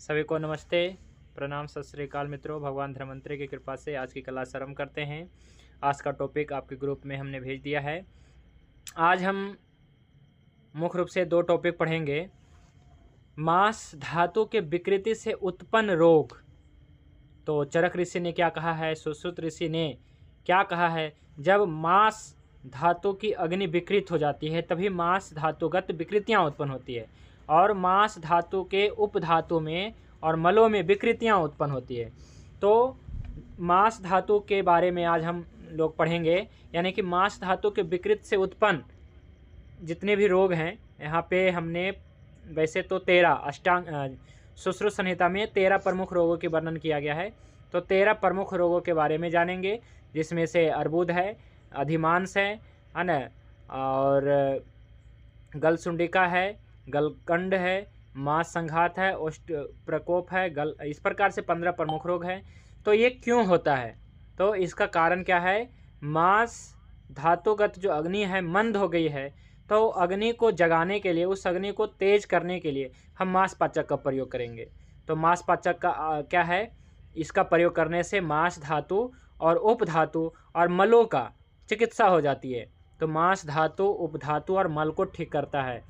सभी को नमस्ते, प्रणाम, सत श्री अकाल मित्रों। भगवान धन्वंतरि की कृपा से आज की क्लास आरंभ करते हैं। आज का टॉपिक आपके ग्रुप में हमने भेज दिया है। आज हम मुख्य रूप से दो टॉपिक पढ़ेंगे। मांस धातु के विकृति से उत्पन्न रोग। तो चरक ऋषि ने क्या कहा है, सुश्रुत ऋषि ने क्या कहा है, जब मांस धातु की अग्नि विकृत हो जाती है तभी मांस धातुगत विकृतियाँ उत्पन्न होती है, और मांस धातु के उपधातु में और मलों में विकृतियाँ उत्पन्न होती है। तो मांस धातु के बारे में आज हम लोग पढ़ेंगे, यानी कि मांस धातु के विकृत से उत्पन्न जितने भी रोग हैं। यहाँ पे हमने वैसे तो 13 अष्टांग सुश्रुत संहिता में 13 प्रमुख रोगों के वर्णन किया गया है। तो 13 प्रमुख रोगों के बारे में जानेंगे, जिसमें से अर्बुद है, अधिमांस है ना, और गलसुंडिका है, गलकंड है, मांस संघात है, ओष्ठ प्रकोप है, इस प्रकार से 15 प्रमुख रोग हैं। तो ये क्यों होता है, तो इसका कारण क्या है, मांस धातुगत जो अग्नि है मंद हो गई है, तो अग्नि को जगाने के लिए, उस अग्नि को तेज करने के लिए हम मांस पाचक का प्रयोग करेंगे। तो मांस पाचक का क्या है, इसका प्रयोग करने से मांस धातु और उपधातु और मलों का चिकित्सा हो जाती है। तो मांस धातु, उपधातु और मल को ठीक करता है।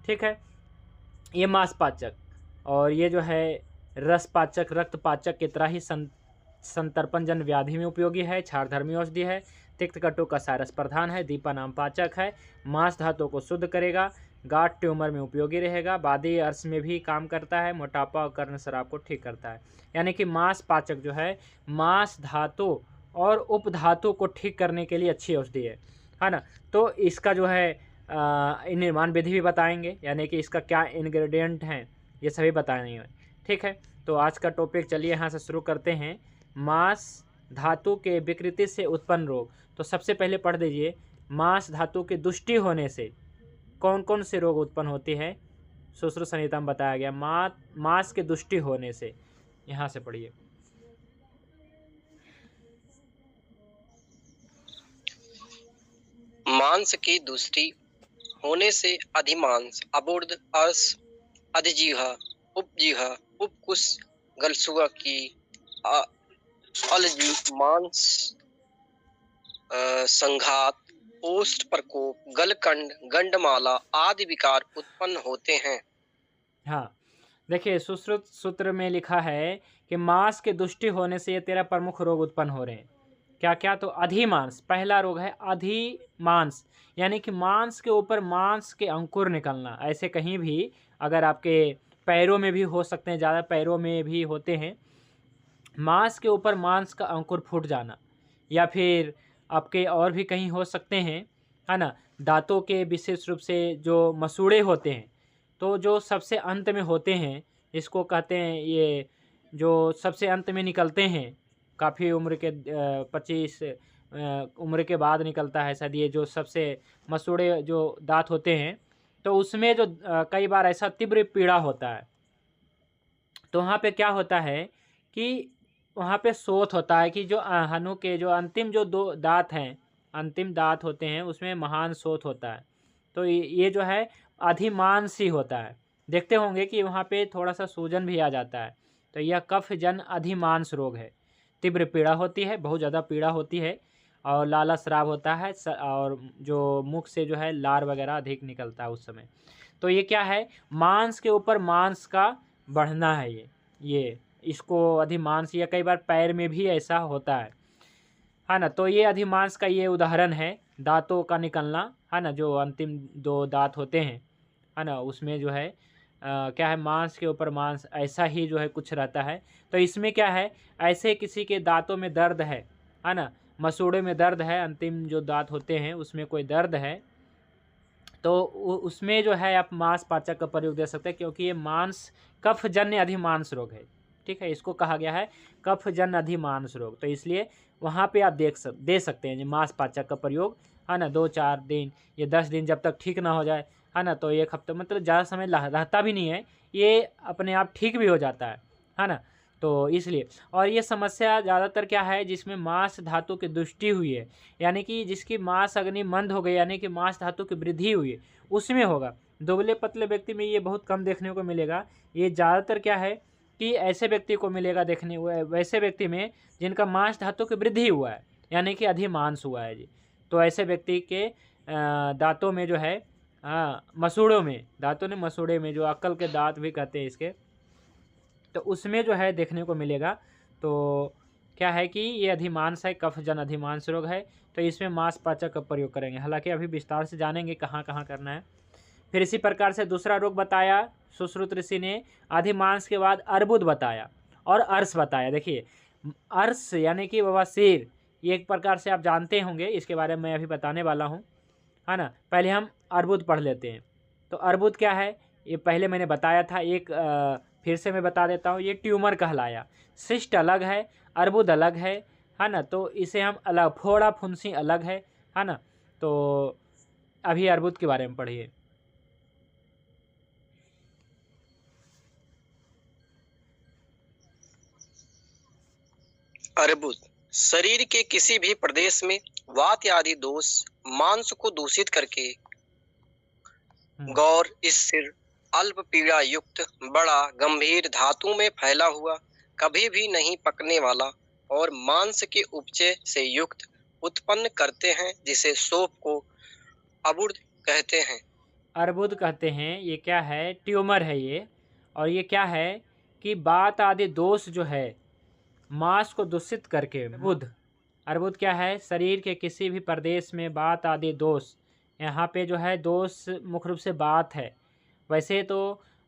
ठीक है, ये मांस पाचक। और ये जो है रस पाचक, रक्त पाचक की तरह ही संतर्पण जन व्याधि में उपयोगी है, क्षारधर्मी औषधि है, तिक्त कटु का सारस प्रधान है, दीपा नाम पाचक है, मांस धातु को शुद्ध करेगा, गांठ ट्यूमर में उपयोगी रहेगा, बादी अर्श में भी काम करता है, मोटापा और कर्ण शराब को ठीक करता है। यानी कि मांस पाचक जो है मांस धातु और उपधातु को ठीक करने के लिए अच्छी औषधि है ना। तो इसका जो है निर्माण विधि भी बताएंगे, यानी कि इसका क्या इंग्रेडिएंट हैं ये सभी बताएंगे। ठीक है, तो आज का टॉपिक चलिए यहाँ से शुरू करते हैं। मांस धातु के विकृति से उत्पन्न रोग। तो सबसे पहले पढ़ दीजिए, मांस धातु के दुष्टि होने से कौन कौन से रोग उत्पन्न होते हैं। सुश्रुत संहिता में बताया गया मांस के दुष्टि होने से। यहाँ से पढ़िए। मांस की दुष्टि होने से अधिमांस, अबुर्द, अर्श, अधिजीहा, उपजीहा, उपकुश, गलसुआ की अलजी, मांस संघात, ओष्ठ प्रकोप, गलकंड, गंडमाला आदि विकार उत्पन्न होते हैं। हाँ, देखिए सुश्रुत सूत्र में लिखा है कि मांस के दुष्टि होने से ये 13 प्रमुख रोग उत्पन्न हो रहे हैं। क्या क्या, तो अधिमांस पहला रोग है, अधिमांस, यानी कि मांस के ऊपर मांस के अंकुर निकलना। ऐसे कहीं भी अगर आपके पैरों में भी हो सकते हैं, ज़्यादा पैरों में भी होते हैं, मांस के ऊपर मांस का अंकुर फूट जाना, या फिर आपके और भी कहीं हो सकते हैं, है ना। दांतों के विशेष रूप से जो मसूड़े होते हैं, तो जो सबसे अंत में होते हैं, इसको कहते हैं, ये जो सबसे अंत में निकलते हैं, काफ़ी उम्र के 25 उम्र के बाद निकलता है शायद, ये जो सबसे मसूड़े जो दांत होते हैं, तो उसमें जो कई बार ऐसा तीव्र पीड़ा होता है। तो वहाँ पे क्या होता है कि वहाँ पे शोथ होता है कि जो हनु के जो अंतिम जो 2 दांत हैं, अंतिम दांत होते हैं, उसमें महान शोथ होता है। तो ये जो है अधिमांस ही होता है। देखते होंगे कि वहाँ पे थोड़ा सा सूजन भी आ जाता है। तो यह कफ जन अधिमांस रोग है। तीव्र पीड़ा होती है, बहुत ज़्यादा पीड़ा होती है, और लाला स्राव होता है, और जो मुख से जो है लार वगैरह अधिक निकलता है उस समय। तो ये क्या है, मांस के ऊपर मांस का बढ़ना है। ये इसको अधिमांस, या कई बार पैर में भी ऐसा होता है ना। तो ये अधिमांस का ये उदाहरण है, दांतों का निकलना, है ना, जो अंतिम 2 दांत होते हैं, है ना, उसमें जो है क्या है, मांस के ऊपर मांस ऐसा ही जो है कुछ रहता है। तो इसमें क्या है, ऐसे किसी के दांतों में दर्द है ना, मसूड़े में दर्द है, अंतिम जो दांत होते हैं उसमें कोई दर्द है, तो उसमें जो है आप मांस पाचक का प्रयोग दे सकते हैं, क्योंकि ये मांस कफजन्य अधिमांस रोग है। ठीक है, इसको कहा गया है कफजन्य अधिमांस रोग। तो इसलिए वहाँ पे आप दे सकते हैं मांस पाचक का प्रयोग, है ना। 2-4 दिन या 10 दिन जब तक ठीक ना हो जाए, है ना, तो 1 हफ्ते, मतलब ज़्यादा समय रहता भी नहीं है, ये अपने आप ठीक भी हो जाता है ना। तो इसलिए, और ये समस्या ज़्यादातर क्या है, जिसमें मांस धातु की दुष्टि हुई है, यानी कि जिसकी मांस अग्नि मंद हो गई, यानी कि मांस धातु की वृद्धि हुई है, उसमें होगा। दुबले पतले व्यक्ति में ये बहुत कम देखने को मिलेगा। ये ज़्यादातर क्या है व्यक्ति ऐसे व्यक्ति को मिलेगा देखने वैसे व्यक्ति में जिनका मांस धातु की वृद्धि हुआ है, यानी कि अधिमांस हुआ है जी। तो ऐसे व्यक्ति के दांतों में जो है मसूड़ों में, दांतों ने मसूड़े में, जो अक्ल के दांत भी कहते हैं इसके, तो उसमें जो है देखने को मिलेगा। तो क्या है कि ये अधिमांस है, कफ जन अधिमांस रोग है। तो इसमें मांसपाचक का प्रयोग करेंगे, हालांकि अभी विस्तार से जानेंगे कहाँ कहाँ करना है। फिर इसी प्रकार से दूसरा रोग बताया सुश्रुत ऋषि ने, अधिमांस के बाद अर्बुद बताया और अर्श बताया। देखिए अर्श यानी कि बवासीर, ये एक प्रकार से आप जानते होंगे, इसके बारे में मैं अभी बताने वाला हूँ, है ना। पहले हम अर्बुद पढ़ लेते हैं। तो अर्बुद क्या है, ये पहले मैंने बताया था, फिर से मैं बता देता हूँ। ये ट्यूमर कहलाया। सिस्ट अलग है, अर्बुद अलग है ना। तो इसे हम अलग, फोड़ा फुंसी अलग है ना। तो अभी अर्बुद के बारे में पढ़िए। अर्बुद शरीर के किसी भी प्रदेश में वात आदि दोष मांस को दूषित करके गौर, स्थिर, अल्प पीड़ा युक्त, बड़ा गंभीर, धातु में फैला हुआ, कभी भी नहीं पकने वाला और मांस के उपचय से युक्त उत्पन्न करते हैं, जिसे शोफ को अर्बुद कहते हैं। अर्बुद कहते हैं। ये क्या है, ट्यूमर है ये। और ये क्या है कि वात आदि दोष जो है मांस को दूषित करके, अर्बुद क्या है, शरीर के किसी भी प्रदेश में वात आदि दोष, यहाँ पे जो है दोष मुख्य रूप से वात है। वैसे तो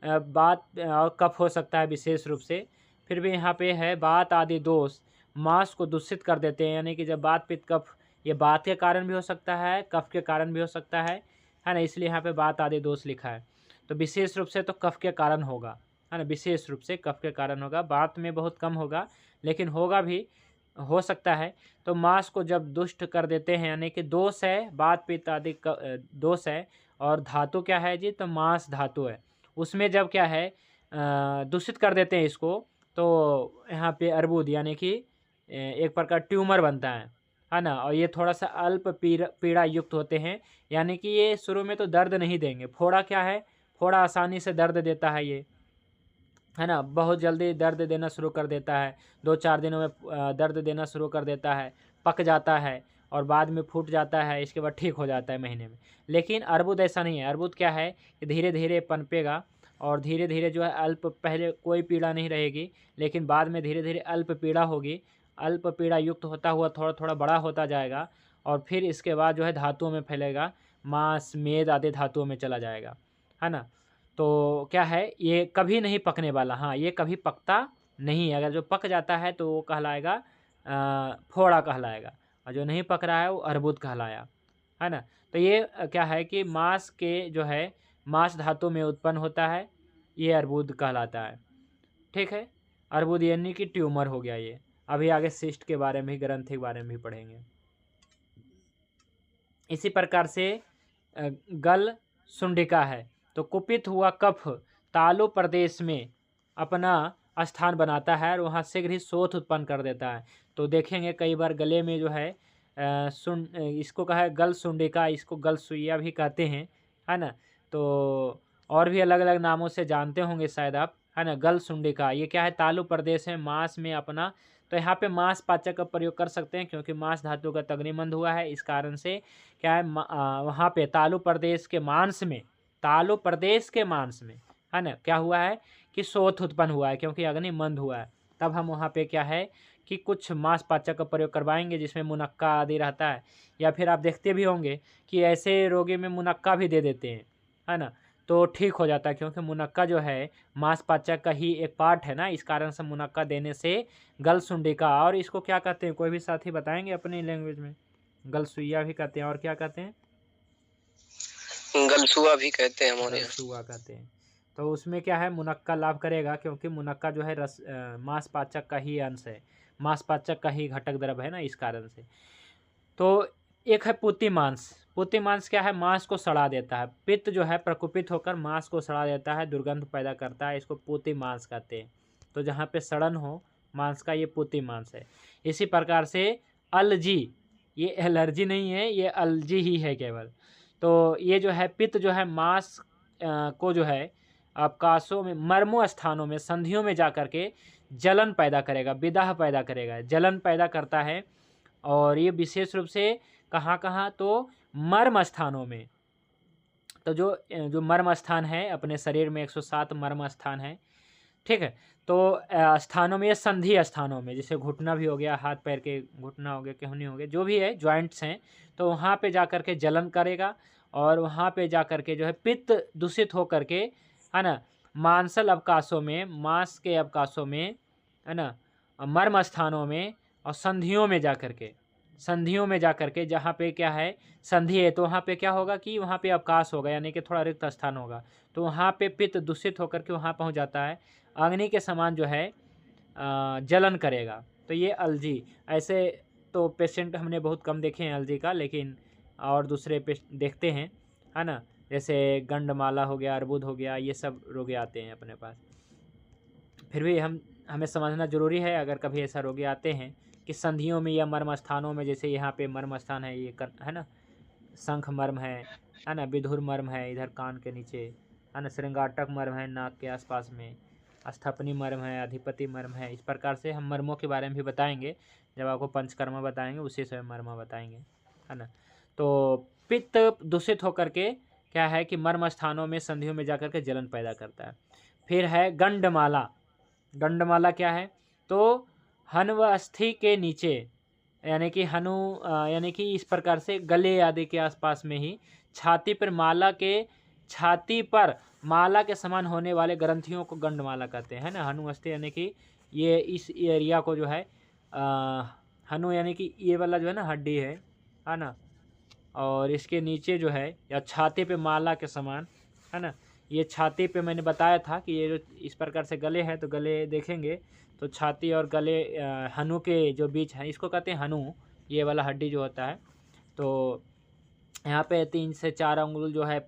वात और कफ हो सकता है विशेष रूप से, फिर भी यहाँ पे है वात आदि दोष मांस को दूषित कर देते हैं। यानी कि जब वात पित्त कफ, ये वात के कारण भी हो सकता है, कफ के कारण भी हो सकता है ना। इसलिए यहाँ पे वात आदि दोष लिखा है। तो विशेष रूप से तो कफ के कारण होगा, है ना। विशेष रूप से कफ के कारण होगा, वात में बहुत कम होगा, लेकिन होगा भी, हो सकता है। तो मांस को जब दुष्ट कर देते हैं, यानी कि दोष है, वात पित्त आदि दोष है, और धातु क्या है जी, तो मांस धातु है, उसमें जब क्या है दूषित कर देते हैं इसको, तो यहाँ पे अर्बुद यानी कि एक प्रकार ट्यूमर बनता है ना। और ये थोड़ा सा अल्प पीड़ा युक्त होते हैं, यानी कि ये शुरू में तो दर्द नहीं देंगे। फोड़ा क्या है, फोड़ा आसानी से दर्द देता है ये, है ना, बहुत जल्दी दर्द देना शुरू कर देता है, 2-4 दिनों में दर्द देना शुरू कर देता है, पक जाता है और बाद में फूट जाता है, इसके बाद ठीक हो जाता है महीने में। लेकिन अर्बुद ऐसा नहीं है। अर्बुद क्या है कि धीरे धीरे पनपेगा और धीरे धीरे जो है अल्प, पहले कोई पीड़ा नहीं रहेगी, लेकिन बाद में धीरे धीरे अल्प पीड़ा होगी, अल्प पीड़ा युक्त होता हुआ थोड़ा थोड़ा बड़ा होता जाएगा, और फिर इसके बाद जो है धातुओं में फैलेगा, मांस मेद आदि धातुओं में चला जाएगा, है ना। तो क्या है, ये कभी नहीं पकने वाला, हाँ ये कभी पकता नहीं है। अगर जो पक जाता है तो वो कहलाएगा फोड़ा कहलाएगा, और जो नहीं पक रहा है वो अर्बुद कहलाया, है ना। तो ये क्या है कि मांस के जो है मांस धातु में उत्पन्न होता है, ये अर्बुद कहलाता है। ठीक है, अर्बुद यानी कि ट्यूमर हो गया ये। अभी आगे सिस्ट के बारे में, ग्रंथि के बारे में भी पढ़ेंगे। इसी प्रकार से गल सुंडिका है। तो कुपित हुआ कफ तालु प्रदेश में अपना स्थान बनाता है और वहाँ शीघ्र ही शोथ उत्पन्न कर देता है। तो देखेंगे कई बार गले में जो है इसको कहा है गल सुंडिका, इसको गल सुइया भी कहते हैं, है ना। तो और भी अलग अलग नामों से जानते होंगे शायद आप, है ना। गल सुंडिका ये क्या है, तालु प्रदेश है, मांस में अपना, तो यहाँ पे मांस पाचक का प्रयोग कर सकते हैं, क्योंकि मांस धातु का तग्निमंद हुआ है, इस कारण से क्या है वहाँ पे तालु प्रदेश के मांस में, तालु प्रदेश के मांस में, है ना, क्या हुआ है कि शोथ उत्पन्न हुआ है, क्योंकि अग्नि मंद हुआ है। तब हम वहाँ पे क्या है कि कुछ मांस पाचक का प्रयोग करवाएंगे, जिसमें मुनक्का आदि रहता है, या फिर आप देखते भी होंगे कि ऐसे रोगी में मुनक्का भी दे देते हैं, है ना, तो ठीक हो जाता है, क्योंकि मुनक्का जो है मांसपाचक का ही एक पार्ट है ना। इस कारण से मुनक्का देने से गल सुंडिका, और इसको क्या कहते हैं, कोई भी साथी बताएंगे अपनी लैंग्वेज में? गलसुइया भी कहते हैं, और क्या कहते हैं? गलसुआ भी कहते हैं हमारे यहाँ। गलसुआ कहते हैं। तो उसमें क्या है, मुनक्का लाभ करेगा, क्योंकि मुनक्का जो है मांसपाचक का ही अंश है, मांसपाचक का ही घटक द्रव्य है ना, इस कारण से। तो एक है पुति मांस। पुति मांस क्या है, मांस को सड़ा देता है। पित्त जो है प्रकुपित होकर मांस को सड़ा देता है, दुर्गंध पैदा करता है, इसको पुति मांस कहते हैं। तो जहाँ पे सड़न हो मांस का, ये पुति मांस है। इसी प्रकार से अलजी, ये एलर्जी नहीं है, ये अलजी ही है केवल। तो ये जो है पित्त जो है मांस को जो है अवकाशों में, मर्मों स्थानों में, संधियों में जा कर के जलन पैदा करेगा, विदाह पैदा करेगा, जलन पैदा करता है। और ये विशेष रूप से कहाँ कहाँ, तो मर्म स्थानों में। तो जो मर्म स्थान है अपने शरीर में 107 मर्म स्थान है, ठीक है। तो स्थानों में, ये संधि स्थानों में, जैसे घुटना भी हो गया, हाथ पैर के घुटना हो गया, केहनी हो गया, जो भी है जॉइंट्स हैं, तो वहाँ पे जा कर के जलन करेगा। और वहाँ पे जा कर के जो है पित्त दूषित हो करके, है ना, मांसल अवकाशों में, मांस के अवकाशों में, है ना, मर्म स्थानों में और संधियों में जा कर के, संधियों में जा कर के जहाँ पे क्या है संधि है, तो वहाँ पे क्या होगा कि वहाँ पे अवकाश होगा, यानी कि थोड़ा रिक्त स्थान होगा, तो वहाँ पे पित्त दूषित होकर के वहाँ पहुँच जाता है, अग्नि के समान जो है जलन करेगा। तो ये अलर्जी, ऐसे तो पेशेंट हमने बहुत कम देखे हैं अलर्जी का, लेकिन और दूसरे देखते हैं, है ना, जैसे गंडमाला हो गया, अर्बुद हो गया, ये सब रोगी आते हैं अपने पास। फिर भी हमें समझना ज़रूरी है, अगर कभी ऐसा रोगी आते हैं कि संधियों में या मर्म स्थानों में, जैसे यहाँ पे मर्म स्थान है, ये है ना, शंख मर्म है ना, विधुर मर्म है इधर कान के नीचे, है ना, श्रृंगाटक मर्म है नाक के आसपास में, स्थपनी मर्म है, अधिपति मर्म है। इस प्रकार से हम मर्मों के बारे में भी बताएंगे, जब आपको पंचकर्मा बताएंगे उसी समय मर्म बताएंगे, है ना। तो पित्त दूषित होकर के क्या है कि मर्म स्थानों में, संधियों में जाकर के जलन पैदा करता है। फिर है गंडमाला। गंडमाला क्या है, तो हनवस्थी के नीचे, यानी कि यानी कि इस प्रकार से गले आदि के आसपास में ही छाती पर छाती पर माला के समान होने वाले ग्रंथियों को गंडमाला कहते हैं ना। हनुअस्थि यानी कि ये इस एरिया को जो है हनु यानी कि ये वाला जो है ना हड्डी है ना, और इसके नीचे जो है या छाती पे माला के समान, है ना, ये छाती पे मैंने बताया था कि ये जो इस प्रकार से गले हैं, तो गले देखेंगे तो छाती और गले हनु के जो बीच है, इसको कहते हैं हनु, ये वाला हड्डी जो होता है। तो यहाँ पे 3 से 4 अंगुल जो है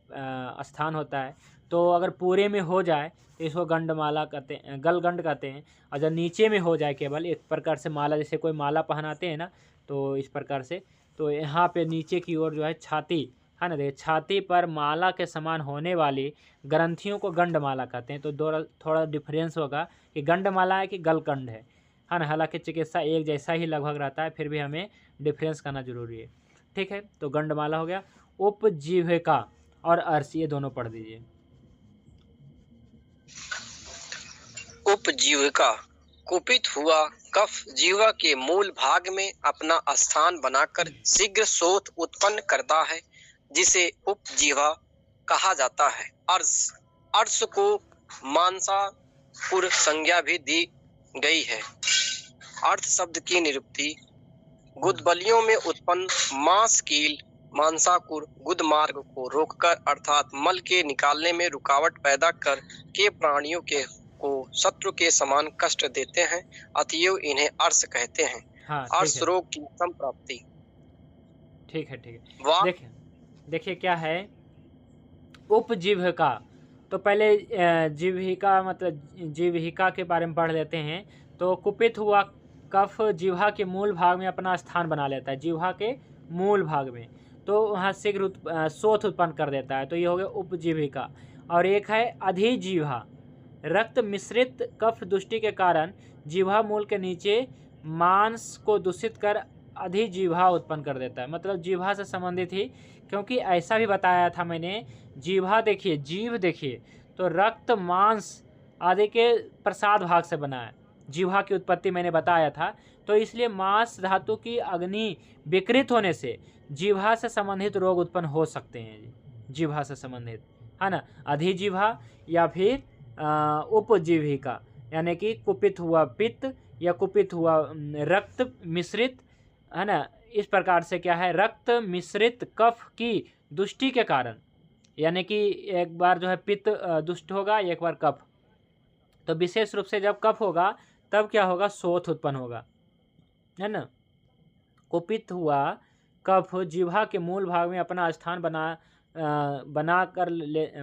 स्थान होता है। तो अगर पूरे में हो जाए तो इसको गंडमाला कहते हैं, गलगंड कहते हैं। और जब नीचे में हो जाए केवल एक प्रकार से माला, जैसे कोई माला पहनाते हैं ना, तो इस प्रकार से, तो यहाँ पे नीचे की ओर जो है छाती, है ना, देखिए छाती पर माला के समान होने वाली ग्रंथियों को गंडमाला कहते हैं। तो थोड़ा डिफरेंस होगा कि गंडमाला है कि गलगंड है ना। हालांकि चिकित्सा एक जैसा ही लगभग रहता है, फिर भी हमें डिफरेंस करना जरूरी है, ठीक है। तो गंडमाला हो गया। उपजीविका और अर्श, ये दोनों पढ़ दीजिए। उपजीविका, कुपित हुआ कफ जीवा के मूल भाग में अपना स्थान बनाकर शीघ्र शोथ उत्पन्न करता है, जिसे उपजीवा कहा जाता है। अर्श को मांसाकुर संज्ञा भी दी गई है। अर्थ शब्द की निरुक्ति गुदबलियों में उत्पन्न मांसकील मांसाकुर गुदमार्ग को रोककर अर्थात मल के निकालने में रुकावट पैदा कर के प्राणियों को शत्रु के समान कष्ट देते हैं, अतएव इन्हें अर्श कहते हैं। हाँ, अर्श रोग की संप्राप्ति। ठीक है। देखिए क्या है उपजीविका। तो पहले जीविका मतलब जीविका के बारे में पढ़ लेते हैं। तो कुपित हुआ कफ जिह्वा के मूल भाग में अपना स्थान बना लेता है, जिह्वा के मूल भाग में, तो वहाँ शीघ्र शोथ उत्पन्न कर देता है। तो ये हो गया उपजीविका। और एक है अधिजीवा, रक्त मिश्रित कफ दुष्टि के कारण जिह्वा मूल के नीचे मांस को दूषित कर अधिजीवा उत्पन्न कर देता है। मतलब जिह्वा से संबंधित ही, क्योंकि ऐसा भी बताया था मैंने, जिह्वा देखिए, जीभ देखिए, तो रक्त मांस आदि के प्रसाद भाग से बना है। जिह्वा की उत्पत्ति मैंने बताया था। तो इसलिए मांस धातु की अग्नि विकृत होने से जिह्वा से संबंधित रोग उत्पन्न हो सकते हैं, जिह्वा से संबंधित, है ना। अधिजिह्वा या फिर उपजीविका, यानी कि कुपित हुआ पित्त या कुपित हुआ रक्त मिश्रित, है ना। इस प्रकार से क्या है, रक्त मिश्रित कफ की दुष्टि के कारण, यानी कि एक बार जो है पित्त दुष्ट होगा, एक बार कफ। तो विशेष रूप से जब कफ होगा तब क्या होगा, शोथ उत्पन्न होगा, है ना। कुपित हुआ कफ जिह्वा के मूल भाग में अपना स्थान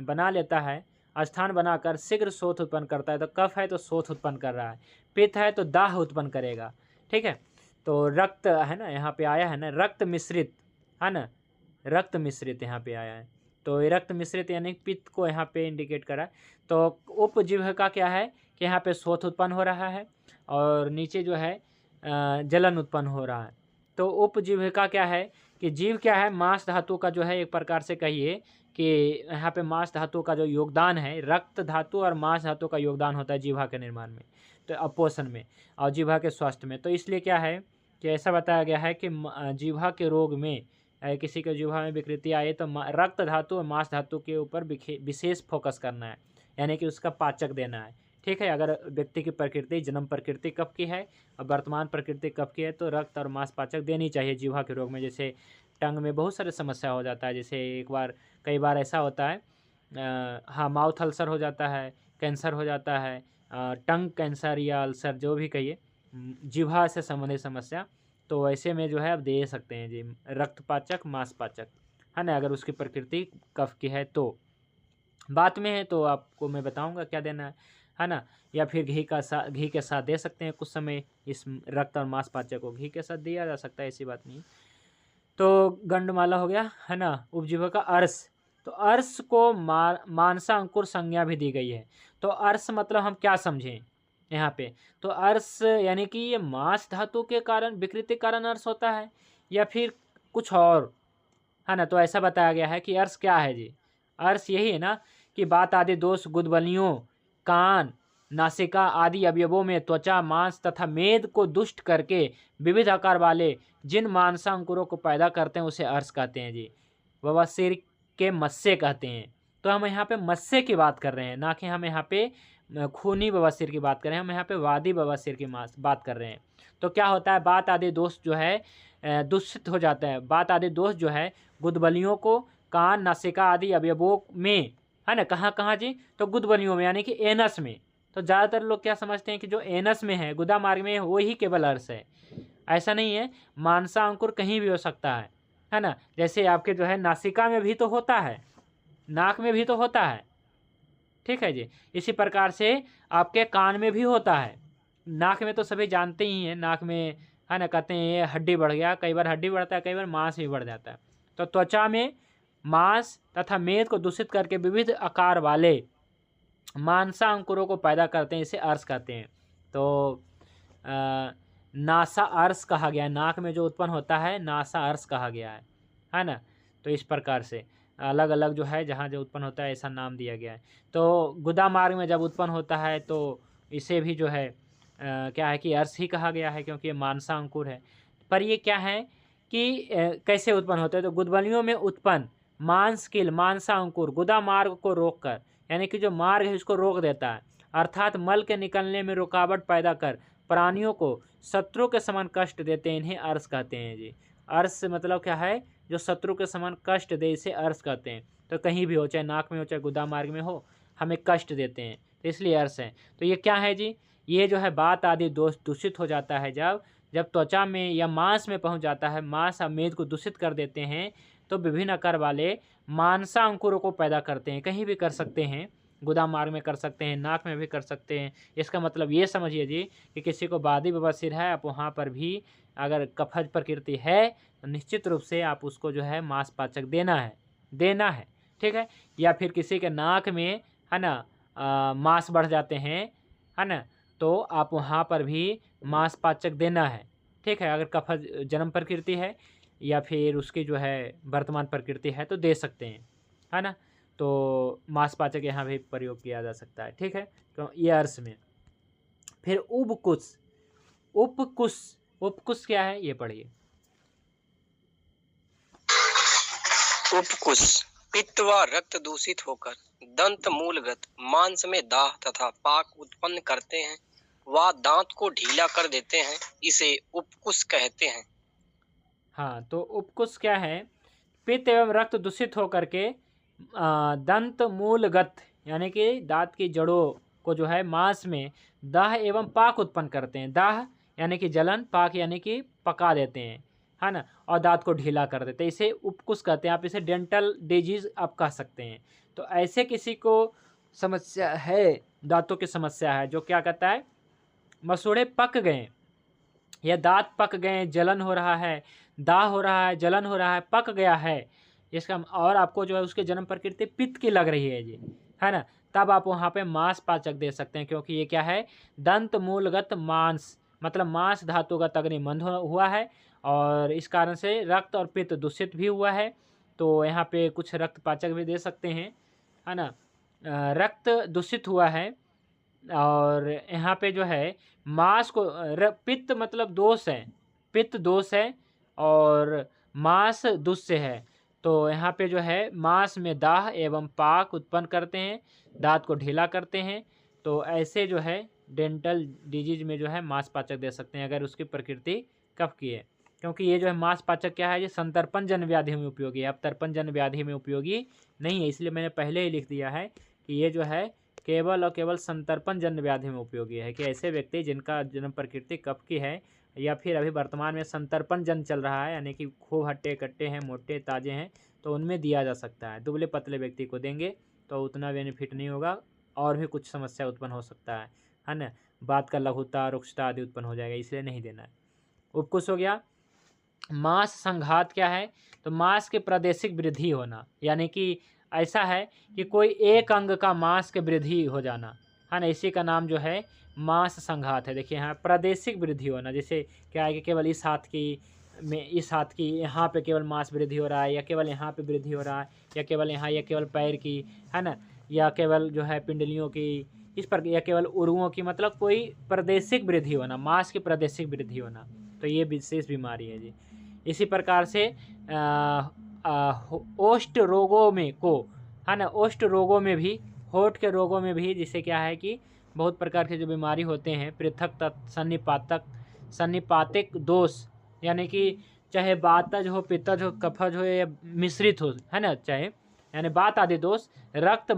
बना लेता है, स्थान बनाकर शीघ्र शोथ उत्पन्न करता है। तो कफ है तो शोथ उत्पन्न कर रहा है, पित्त है तो दाह उत्पन्न करेगा, ठीक है। तो रक्त है ना, यहाँ पे आया है ना, रक्त मिश्रित, है ना, रक्त मिश्रित यहाँ पे आया है। तो ये रक्त मिश्रित यानी पित्त को यहाँ पे इंडिकेट करा। तो उपजीविका क्या है कि यहाँ पे शोथ उत्पन्न हो रहा है और नीचे जो है जलन उत्पन्न हो रहा है। तो उपजीविका क्या है कि जीव क्या है, मांस धातु का जो है एक प्रकार से कहिए कि यहाँ पे मांस धातु का जो योगदान है, रक्त धातु और मांस धातु का योगदान होता है जीवा के निर्माण में, तो अपोषण में और जीवा के स्वास्थ्य में। तो इसलिए क्या है कि ऐसा बताया गया है कि जीवा के रोग में किसी के जीवा में विकृति आए तो रक्त धातु और मांस धातु के ऊपर विशेष फोकस करना है, यानी कि उसका पाचक देना है। ठीक है, अगर व्यक्ति की प्रकृति जन्म प्रकृति कब की है और वर्तमान प्रकृति कब की है, तो रक्त और मांस पाचक देनी चाहिए जीवा के रोग में। जैसे टंग में बहुत सारे समस्या हो जाता है, जैसे कई बार ऐसा होता है हाँ, माउथ अल्सर हो जाता है, कैंसर हो जाता है, टंग कैंसर या अल्सर जो भी कहिए, जीवा से संबंधित समस्या, तो ऐसे में जो है आप दे सकते हैं जी रक्तपाचक मांसपाचक, है ना, अगर उसकी प्रकृति कफ की है तो। बात में है तो आपको मैं बताऊंगा क्या देना है ना, या फिर घी के साथ दे सकते हैं कुछ समय, इस रक्त और मांसपाचक को घी के साथ दिया जा सकता है, ऐसी बात नहीं। तो गंडमाला हो गया, है ना। उपजीविका अर्स, तो अर्स को मानसा अंकुर संज्ञा भी दी गई है। तो अर्स मतलब हम क्या समझें यहाँ पे, तो अर्स यानी कि ये मांस धातु के कारण विकृति कारण अर्स होता है या फिर कुछ और, है ना। तो ऐसा बताया गया है कि अर्स क्या है जी, अर्स यही है ना कि बात आदि दोष गुदबलियों, कान, नासिका आदि अवयवों में त्वचा, मांस तथा मेद को दुष्ट करके विविध आकार वाले जिन मांसांकुरों को पैदा करते हैं उसे अर्स कहते हैं जी। बवासीर के मत्स्य कहते हैं। तो हम यहाँ पे मत्स्य की बात कर रहे हैं, ना कि हम यहाँ पे खूनी बवासीर की बात कर रहे हैं, हम यहाँ पे वादी बवासीर की बात कर रहे हैं। तो क्या होता है, बात आदि दोष जो है दूषित हो जाता है। बात आदि दोष जो है गुदबलियों को कान, नासिका आदि अवयवों में, है ना, कहाँ कहाँ जी, तो गुदबलियों में यानी कि एनस में। तो ज़्यादातर लोग क्या समझते हैं कि जो एनस में है, गुदा मार्ग में है, वही केवल अर्स है। ऐसा नहीं है, मानसा अंकुर कहीं भी हो सकता है ना। जैसे आपके जो है नासिका में भी तो होता है, नाक में भी तो होता है, ठीक है जी। इसी प्रकार से आपके कान में भी होता है, नाक में तो सभी जानते ही हैं, नाक में, है ना, कहते हैं ये हड्डी बढ़ गया, कई बार हड्डी बढ़ता है, कई बार मांस भी बढ़ जाता है। तो त्वचा में मांस तथा मेद को दूषित करके विविध आकार वाले मांसा अंकुरों को पैदा करते हैं, इसे अर्स कहते हैं। तो नासा अर्स कहा गया है, नाक में जो उत्पन्न होता है नासा अर्स कहा गया है ना। तो इस प्रकार से अलग अलग जो है जहाँ जो उत्पन्न होता है ऐसा नाम दिया गया है। तो गुदा मार्ग में जब उत्पन्न होता है तो इसे भी जो है क्या है कि अर्स ही कहा गया है, क्योंकि ये मानसा अंकुर है। पर ये क्या है कि कैसे उत्पन्न होते हैं, तो गुदबलियों में उत्पन्न मांसकील मानसा अंकुर गुदा मार्ग को रोककर, यानी कि जो मार्ग है उसको रोक देता है, अर्थात मल के निकलने में रुकावट पैदा कर प्राणियों को शत्रु के समान कष्ट देते हैं, इन्हें अर्स कहते हैं जी। अर्स मतलब क्या है, जो शत्रु के समान कष्ट दे, इसे अर्स कहते हैं। तो कहीं भी हो, चाहे नाक में हो चाहे गुदा मार्ग में हो, हमें कष्ट देते हैं, तो इसलिए अर्स है। तो ये क्या है जी, ये जो है बात आदि दोष दूषित हो जाता है जब त्वचा में या मांस में पहुंच जाता है, मांस और मेद को दूषित कर देते हैं, तो विभिन्न आकार वाले मानसा अंकुरों को पैदा करते हैं। कहीं भी कर सकते हैं, गुदा मार्ग में कर सकते हैं, नाक में भी कर सकते हैं। इसका मतलब ये समझिए जी कि किसी को वादी बवासीर है, आप वहाँ पर भी अगर कफज प्रकृति है तो निश्चित रूप से आप उसको जो है मांसपाचक देना है, ठीक है। या फिर किसी के नाक में, है ना, मांस बढ़ जाते हैं, है ना, तो आप वहाँ पर भी मांसपाचक देना है, ठीक है। अगर कफज जन्म प्रकृति है या फिर उसकी जो है वर्तमान प्रकृति है तो दे सकते हैं, है ना। तो मांसपाचक यहाँ भी प्रयोग किया जा सकता है, ठीक है। तो ये अर्स में फिर उपकुश, उपकुश क्या है ये पढ़िए। उपकुश पित्त व रक्त दूषित होकर दंत मूलगत मांस में दाह तथा पाक उत्पन्न करते हैं व दांत को ढीला कर देते हैं, इसे उपकुश कहते हैं। हाँ, तो उपकुश क्या है, पित्त एवं रक्त दूषित होकर के दंत मूलगत यानी कि दांत की जड़ों को जो है मांस में दाह एवं पाक उत्पन्न करते हैं। दाह यानी कि जलन, पाक यानी कि पका देते हैं, है ना, और दांत को ढीला कर देते हैं, इसे उपकुश कहते हैं। आप इसे डेंटल डिजीज आप कह सकते हैं। तो ऐसे किसी को समस्या है, दांतों की समस्या है, जो क्या कहता है, मसूड़े पक गए या दांत पक गए, जलन हो रहा है, दाह हो रहा है, जलन हो रहा है, पक गया है, इसका और आपको जो है उसके जन्म प्रकृति पित्त की लग रही है जी, है ना, तब आप वहाँ पे मांस पाचक दे सकते हैं, क्योंकि ये क्या है, दंत मूलगत मांस, मतलब मांस धातुगत अग्निमंद हुआ है और इस कारण से रक्त और पित्त दूषित भी हुआ है। तो यहाँ पे कुछ रक्त पाचक भी दे सकते हैं, है ना। रक्त दूषित हुआ है और यहाँ पे जो है मांस को पित्त मतलब दोष है, पित्त दोष है और मांस दुष्य है। तो यहाँ पे जो है मांस में दाह एवं पाक उत्पन्न करते हैं, दांत को ढीला करते हैं। तो ऐसे जो है डेंटल डिजीज में जो है मांस पाचक दे सकते हैं अगर उसकी प्रकृति कफ की है, क्योंकि ये जो है मांस पाचक क्या है, ये संतर्पण जन व्याधि में उपयोगी है, अपतर्पण जन व्याधि में उपयोगी नहीं है। इसलिए मैंने पहले ही लिख दिया है कि ये जो है केवल और केवल संतर्पण जन व्याधि में उपयोगी है, कि ऐसे व्यक्ति जिनका जन्म प्रकृति कफ की है या फिर अभी वर्तमान में संतर्पण जन चल रहा है, यानी कि खूब हट्टे कट्टे हैं, मोटे ताजे हैं, तो उनमें दिया जा सकता है। दुबले पतले व्यक्ति को देंगे तो उतना बेनिफिट नहीं होगा और भी कुछ समस्या उत्पन्न हो सकता है ना, बात का लघुता रुक्षता आदि उत्पन्न हो जाएगा, इसलिए नहीं देना है। उपकुश हो गया। मांस संघात क्या है, तो मांस के प्रादेशिक वृद्धि होना, यानी कि ऐसा है कि कोई एक अंग का मांस के वृद्धि हो जाना, है ना, इसी का नाम जो है मांस संघात है। देखिए यहाँ प्रादेशिक वृद्धि होना, जैसे क्या है कि केवल इस हाथ की यहाँ पे केवल मांस वृद्धि हो रहा है, या केवल यहाँ पे वृद्धि हो रहा है, या केवल यहाँ, या केवल पैर की, है ना, या केवल जो है पिंडलियों की, इस पर, या केवल उरुओं की, मतलब कोई प्रादेशिक वृद्धि होना, मांस की प्रादेशिक वृद्धि होना, तो ये विशेष बीमारी है जी। इसी प्रकार से ओष्ठ रोगों में को, है ना, ओष्ठ रोगों में भी, होठ के रोगों में भी, जिसे क्या है कि बहुत प्रकार के जो बीमारी होते हैं, पृथक सन्निपातिक दोष, यानी कि चाहे वातज हो, पित्तज हो, कफज हो या मिश्रित हो, है ना, चाहे यानी वात आदि दोष रक्त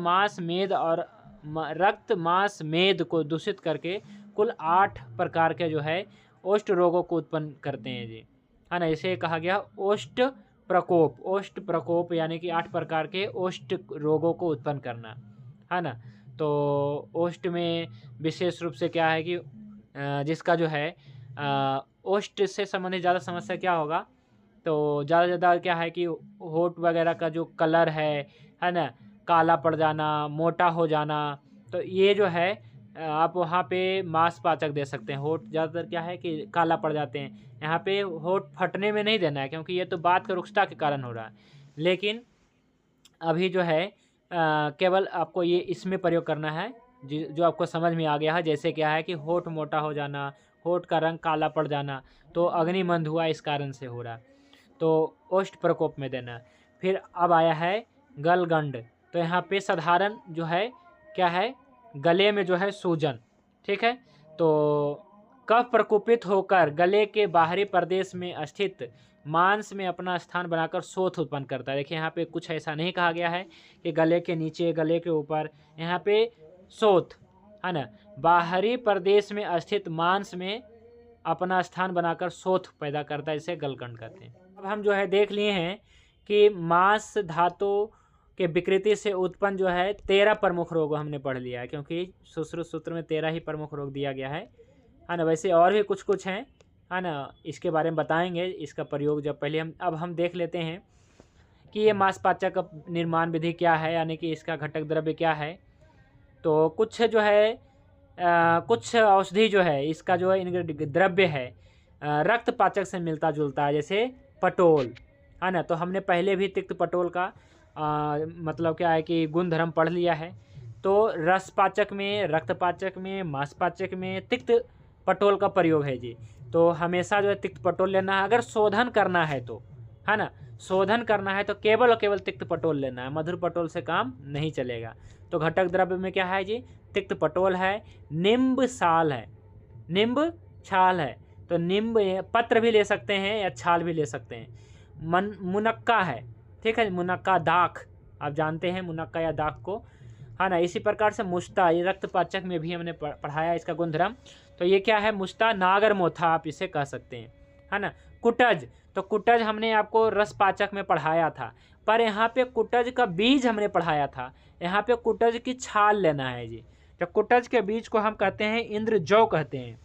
मांस मेद को दूषित करके कुल 8 प्रकार के जो है ओष्ठ रोगों को उत्पन्न करते हैं जी, है ना। इसे कहा गया ओष्ठ प्रकोप, यानी कि 8 प्रकार के ओष्ठ रोगों को उत्पन्न करना, है ना। तो ओष्ठ में विशेष रूप से क्या है कि जिसका जो है ओष्ठ से संबंधित ज़्यादा समस्या क्या होगा, तो ज़्यादा क्या है कि होठ वगैरह का जो कलर है ना, काला पड़ जाना, मोटा हो जाना, तो ये जो है आप वहाँ पे मांस पाचक दे सकते हैं। होठ ज़्यादातर क्या है कि काला पड़ जाते हैं, यहाँ पे होठ फटने में नहीं देना है, क्योंकि ये तो बात का रुक्षता के कारण हो रहा है। लेकिन अभी जो है केवल आपको ये इसमें प्रयोग करना है जो आपको समझ में आ गया है। जैसे क्या है कि होठ मोटा हो जाना, होठ का रंग काला पड़ जाना, तो अग्निमंद हुआ, इस कारण से हो रहा, तो ओष्ठ प्रकोप में देना। फिर अब आया है गलगंड, तो यहाँ पे साधारण जो है क्या है, गले में जो है सूजन, ठीक है। तो कफ प्रकोपित होकर गले के बाहरी प्रदेश में स्थित मांस में अपना स्थान बनाकर शोथ उत्पन्न करता है। देखिए यहाँ पे कुछ ऐसा नहीं कहा गया है कि गले के नीचे, गले के ऊपर, यहाँ पे शोथ, है ना, बाहरी प्रदेश में स्थित मांस में अपना स्थान बनाकर शोथ पैदा करता है, इसे गलगंड कहते हैं। अब हम जो है देख लिए हैं कि मांस धातु के विकृति से उत्पन्न जो है 13 प्रमुख रोग हमने पढ़ लिया है, क्योंकि सुश्रुत सूत्र में 13 ही प्रमुख रोग दिया गया है ना। वैसे और भी कुछ हैं, है ना, इसके बारे में बताएंगे, इसका प्रयोग जब पहले अब हम देख लेते हैं कि ये मांस पाचक का निर्माण विधि क्या है, यानी कि इसका घटक द्रव्य क्या है। तो कुछ जो है कुछ औषधि जो है, इसका जो है द्रव्य है रक्त पाचक से मिलता जुलता है, जैसे पटोल, है ना। तो हमने पहले भी तिक्त पटोल का मतलब क्या है कि गुणधर्म पढ़ लिया है। तो रस पाचक में, रक्त पाचक में, मांस पाचक में तिक्त पटोल का प्रयोग है जी। तो हमेशा जो है तिक्त पटोल लेना है। अगर शोधन करना है तो, है ना, शोधन करना है तो केवल और केवल तिक्त पटोल लेना है, मधुर पटोल से काम नहीं चलेगा। तो घटक द्रव्य में क्या है जी, तिक्त पटोल है, निम्ब साल है, निम्ब छाल है, तो निम्ब पत्र भी ले सकते हैं या छाल भी ले सकते हैं। मुनक्का है, ठीक है, मुनक्का दाख, आप जानते हैं मुनक्का या दाख को, है ना। इसी प्रकार से मुश्ता, ये रक्त पाचक में भी हमने पढ़ाया इसका गुणधर्म। तो ये क्या है, मुश्ता नागर मोथा आप इसे कह सकते हैं, है ना। कुटज, तो कुटज हमने आपको रस पाचक में पढ़ाया था, पर यहाँ पे कुटज का बीज हमने पढ़ाया था, यहाँ पे कुटज की छाल लेना है जी। तो कुटज के बीज को हम कहते हैं इंद्रजौ कहते हैं,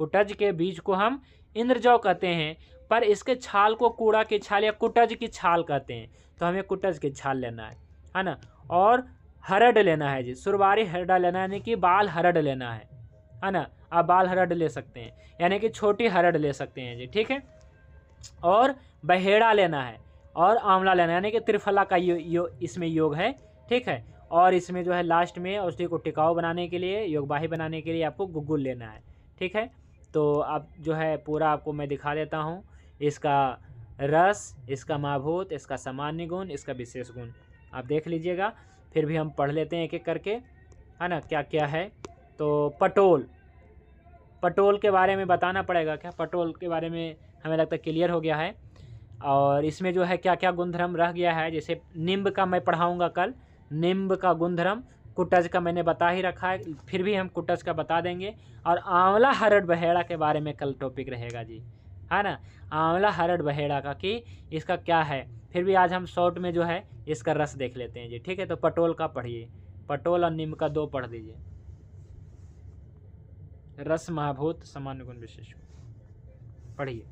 कुटज के बीज को हम इंद्रजौ कहते हैं, पर इसके छाल को कूड़ा की छाल या कुटज की छाल कहते हैं। तो हमें कुटज की छाल लेना है ना। और हरड़ लेना है जी, सुरबारी हरड़ा लेना है, यानी कि बाल हरड़ लेना है ना। आप बाल हरड़ ले सकते हैं, यानी कि छोटी हरड़ ले सकते हैं जी, ठीक है। और बहेड़ा लेना है और आंवला लेना है, यानी कि त्रिफला का इसमें योग है, ठीक है। और इसमें जो है लास्ट में औषधि को टिकाऊ बनाने के लिए, योगवाही बनाने के लिए आपको गुग्गुल लेना है, ठीक है। तो अब जो है पूरा आपको मैं दिखा देता हूँ, इसका रस, इसका माभूत, इसका सामान्य गुण, इसका विशेष गुण आप देख लीजिएगा। फिर भी हम पढ़ लेते हैं एक एक करके, है ना, क्या क्या है। तो पटोल के बारे में बताना पड़ेगा क्या? पटोल के बारे में हमें लगता है क्लियर हो गया है। और इसमें जो है क्या क्या गुणधर्म रह गया है, जैसे नींब का मैं पढ़ाऊँगा कल, नींब का गुणधर्म, कुटज का मैंने बता ही रखा है, फिर भी हम कुटज का बता देंगे। और आंवला हरड़ बहेड़ा के बारे में कल टॉपिक रहेगा जी, है ना, आंवला हरड़ बहेड़ा का कि इसका क्या है। फिर भी आज हम शॉर्ट में जो है इसका रस देख लेते हैं जी, ठीक है। तो पटोल का पढ़िए, पटोल और नींब का 2 पढ़ दीजिए। रस, महाभूत, सामान्य गुण, विशेष गुण पढ़िए।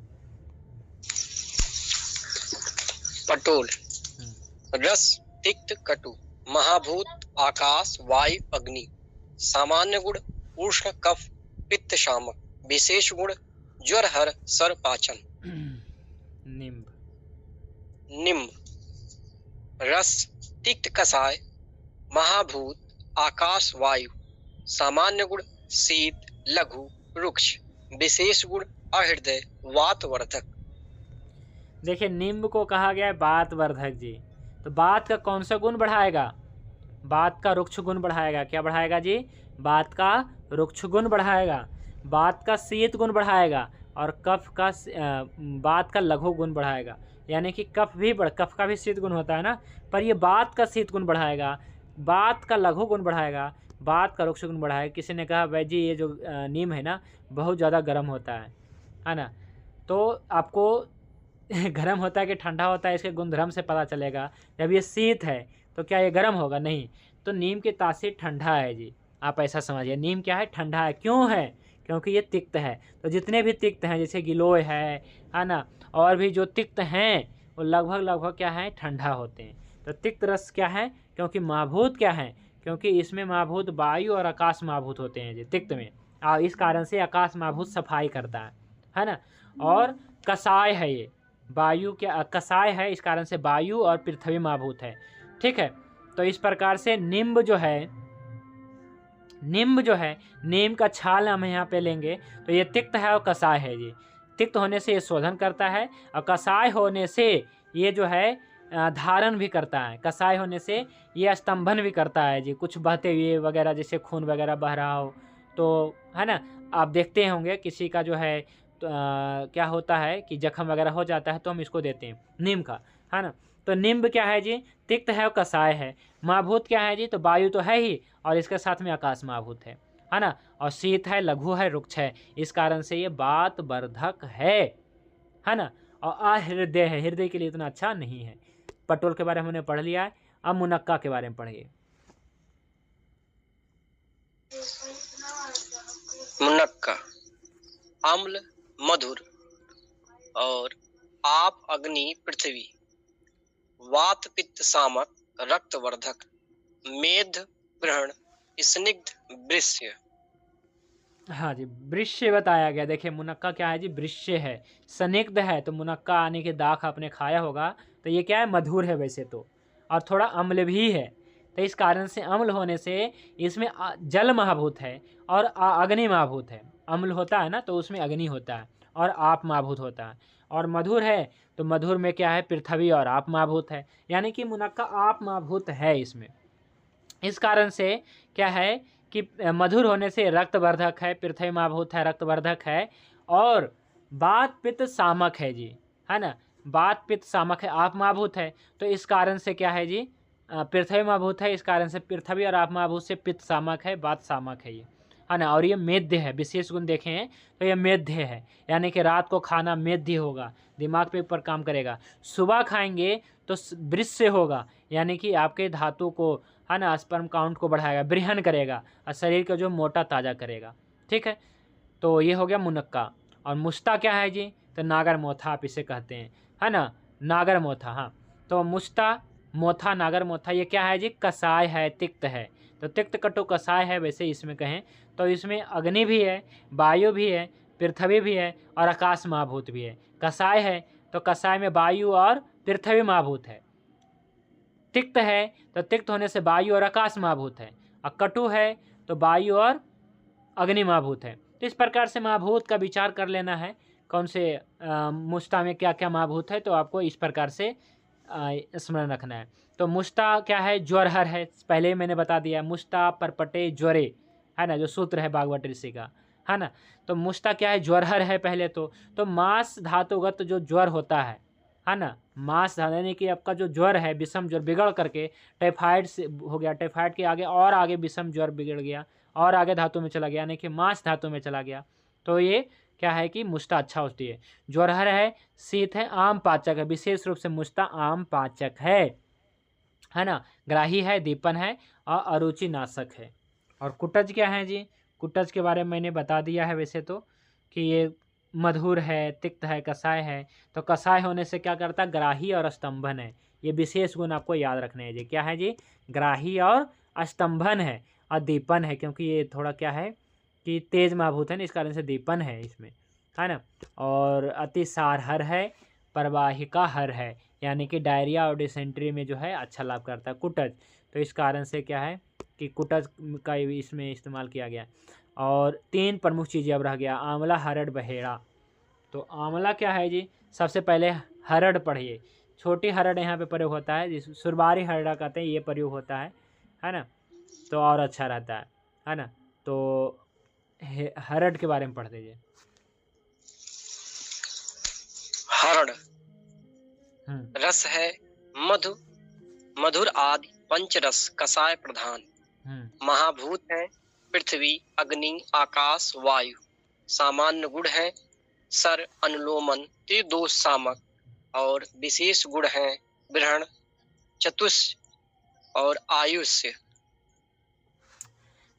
पटोल। रस तिक्त कटु, महाभूत आकाश वायु अग्नि, सामान्य गुण उष्ण कफ पित्त शामक, विशेष गुण ज्वर हर सर पाचन। नींब। नींब। रस तिक्त कषाय, महाभूत आकाश वायु, सामान्य गुण शीत लघु रुक्ष, विशेष गुण अहृदय वातवर्धक। देखिए नींब को कहा गया है वातवर्धक जी, तो बात का कौन सा गुण बढ़ाएगा? बात का रुक्ष गुण बढ़ाएगा। क्या बढ़ाएगा जी? बात का रुक्ष गुण बढ़ाएगा, बात का शीत गुण बढ़ाएगा, और कफ का बात का लघु गुण बढ़ाएगा। यानी कि कफ का भी शीत गुण होता है ना, पर ये बात का शीत गुण बढ़ाएगा, बात का लघु गुण बढ़ाएगा, बात का रुक्ष गुण बढ़ाएगा। किसी ने कहा भाई जी ये जो नीम है ना बहुत ज़्यादा गर्म होता है ना, तो आपको गर्म होता है कि ठंडा होता है इसके गुणधर्म से पता चलेगा। जब ये शीत है तो क्या ये गर्म होगा? नहीं। तो नीम की तासीर ठंडा है जी, आप ऐसा समझिए। नीम क्या है? ठंडा है। क्यों है? क्योंकि ये तिक्त है। तो जितने भी तिक्त हैं जैसे गिलोय है ना, और भी जो तिक्त हैं वो लगभग क्या है? ठंडा होते हैं। तो तिक्त रस क्या है? क्योंकि महाभूत क्या है? क्योंकि इसमें महाभूत वायु और आकाश महाभूत होते हैं जी तिक्त में, और इस कारण से आकाश महाभूत सफाई करता है ना। और कषाय है, ये वायु क्या कषाय है, इस कारण से वायु और पृथ्वी महाभूत है, ठीक है। तो इस प्रकार से नींब जो है नीम का छाल हम यहाँ पे लेंगे तो ये तिक्त है और कषाय है जी। तिक्त होने से ये शोधन करता है, और कषाय होने से ये जो है धारण भी करता है। कषाय होने से ये स्तंभन भी करता है जी, कुछ बहते हुए वगैरह, जैसे खून वगैरह बह रहा हो तो, है ना। आप देखते होंगे किसी का जो है तो, क्या होता है कि जख्म वगैरह हो जाता है तो हम इसको देते हैं नीम का, है ना। तो नींब क्या है जी? तिक्त है और कषाय है। महाभूत क्या है जी? तो वायु तो है ही, और इसके साथ में आकाश महाभूत है ना। और शीत है, लघु है, रुक्ष है, इस कारण से ये वातवर्धक है ना। और अहृदय है, हृदय के लिए इतना अच्छा नहीं है। पटोल के बारे में हमने पढ़ लिया है। अब मुनक्का के बारे में पढ़िए। मुनक्का अम्ल मधुर और आप अग्नि पृथ्वी, वात पित्त सामक रक्तवर्धक, मेध ग्रहण स्निग्ध वृष्य। हाँ जी, वृष्य बताया गया। देखिए मुनक्का क्या है जी? वृष्य है, स्निग्ध है। तो मुनक्का आने के दाख आपने खाया होगा, तो ये क्या है? मधुर है वैसे तो, और थोड़ा अम्ल भी है। तो इस कारण से अम्ल होने से इसमें जल महाभूत है और अग्नि महाभूत है। अम्ल होता है ना तो उसमें अग्नि होता है, और आप महाभूत होता है। और मधुर है तो मधुर में क्या है? पृथ्वी और आप महाभूत है, यानी कि मुनक्का आप महाभूत है इसमें। इस कारण से क्या है कि मधुर होने से रक्तवर्धक है, पृथ्वी महाभूत है, रक्तवर्धक है, और वात पित्त सामक है जी, है ना। वात पित्त सामक है, आप महाभूत है। तो इस कारण से क्या है जी? पृथ्वी महाभूत है, इस कारण से पृथ्वी और आप महाभूत से पित्त सामक है, वात सामक है ये, है ना। और ये मेध्य है, विशेष गुण देखें तो ये मेध्य है, यानी कि रात को खाना मेध्य होगा, दिमाग पे ऊपर काम करेगा। सुबह खाएंगे तो वृष्य होगा, यानी कि आपके धातु को, है ना, स्पर्म काउंट को बढ़ाएगा, बृहन करेगा, और शरीर को जो मोटा ताज़ा करेगा, ठीक है। तो ये हो गया मुनक्का। और मुश्ता क्या है जी? तो नागर मोथा आप इसे कहते हैं, है ना, नागर मोथा। हाँ, तो मुष्टा, मोथा, नागर मोथा, ये क्या है जी? कसाय है, तिक्त है। तो तिक्त कटु कसाय है, वैसे इसमें कहें तो इसमें अग्नि भी है, वायु भी है, पृथ्वी भी है और आकाश महाभूत भी है। कसाय है तो कसाय में वायु और पृथ्वी महाभूत है। तिक्त है तो तिक्त होने से वायु और आकाश महाभूत है। और कटु है तो वायु और अग्नि महाभूत है। तो इस प्रकार से महाभूत का विचार कर लेना है, कौन से मुष्टा में क्या क्या महाभूत है, तो आपको इस प्रकार से स्मरण रखना है। तो मुष्टा क्या है? ज्वरहर है, पहले ही मैंने बता दिया। मुष्टा परपटे ज्वरे, है ना, जो सूत्र है भागवत ऋषि का, है ना। तो मुष्टा क्या है? ज्वरहर है पहले तो मांस धातुगत जो ज्वर होता है ना, मांस यानी कि आपका जो ज्वर है, विषम ज्वर बिगड़ करके टाइफाइड से हो गया, टाइफाइड के आगे और आगे विषम ज्वर बिगड़ गया और आगे धातु में चला गया, यानी कि मांस धातु में चला गया, तो ये क्या है कि मुष्टा अच्छा होती है। ज्वरहर है, शीत है, आम पाचक है, विशेष रूप से मुष्टा आम पाचक है ना। ग्राही है, दीपन है और अरुचि नाशक है। और कुटज क्या है जी? कुटज के बारे में मैंने बता दिया है वैसे तो, कि ये मधुर है, तिक्त है, कसाय है। तो कसाय होने से क्या करता है? ग्राही और स्तंभन है। ये विशेष गुण आपको याद रखने हैं जी। क्या है जी? ग्राही और स्तंभन है और दीपन है, क्योंकि ये थोड़ा क्या है कि तेज महाभूत है ना, इस कारण से दीपन है इसमें, है ना। और अति सारहर है, प्रवाहिका हर है, यानी कि डायरिया और डिसेंट्री में जो है अच्छा लाभ करता है कुटज। तो इस कारण से क्या है कि कुटज का इसमें इस्तेमाल किया गया। और 3 प्रमुख चीज़ें अब रह गया, आंवला, हरड़, बहेड़ा। तो आंवला क्या है जी? सबसे पहले हरड़ पढ़िए, छोटी हरड़ यहाँ पे प्रयोग होता है, जिस सुरबारी हरड़ा कहते हैं, ये प्रयोग होता है ना, तो और अच्छा रहता है ना। तो हरड़ के बारे में पढ़ दीजिए। हरड़ रस है, मधु मधुर आदि पंचरस, कसाय प्रधान। महाभूत है, पृथ्वी, अग्नि, आकाश, वायु। सामान्य गुण है, सर, अनुलोमन, त्रिदोष सामक। और विशेष गुण है, ग्रहण, चतुष और आयुष्य।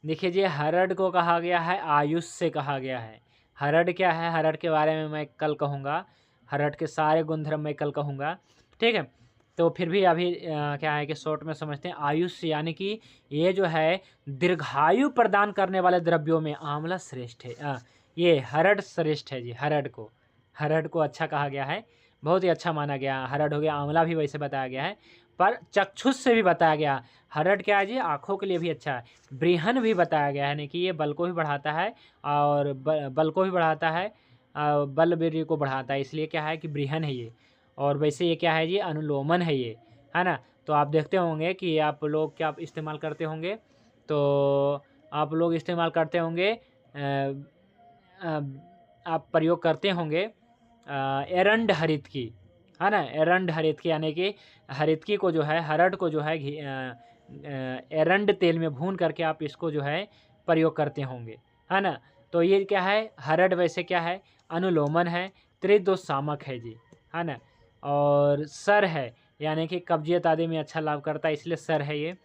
देखिए जी, हरड़ को कहा गया है, आयुष से कहा गया है। हरड़ क्या है? हरड़ के बारे में मैं कल कहूँगा, हरड़ के सारे गुणधर्म मैं कल कहूँगा, ठीक है। तो फिर भी अभी क्या है कि शॉर्ट में समझते हैं। आयुष यानी कि ये जो है दीर्घायु प्रदान करने वाले द्रव्यों में आंवला श्रेष्ठ है। ये हरड़ श्रेष्ठ है जी। हरड़ को अच्छा कहा गया है, बहुत ही अच्छा माना गया। हरड़ हो गया, आंवला भी वैसे बताया गया है, पर चक्षुष से भी बताया गया। हरड़ क्या है जी? आँखों के लिए भी अच्छा है। बृहन भी बताया गया है, यानी कि ये बल को भी बढ़ाता है और बल को भी बढ़ाता है, बल वीर्य को बढ़ाता है, इसलिए क्या है कि बृहन है ये। और वैसे ये क्या है जी? अनुलोमन है ये, है ना। तो आप देखते होंगे कि आप लोग क्या इस्तेमाल करते होंगे, तो आप लोग इस्तेमाल करते होंगे, आप प्रयोग करते होंगे एरंड हरित की, है ना। एरंड हरित की यानी कि हरित की को जो है, हरड़ को जो है एरंड तेल में भून करके आप इसको जो है प्रयोग करते होंगे, है ना। तो ये क्या है? हरड़ वैसे क्या है? अनुलोमन है, त्रिदोष सामक है जी, है ना। और सर है, यानी कि कब्जियत आदि में अच्छा लाभ करता है, इसलिए सर है ये,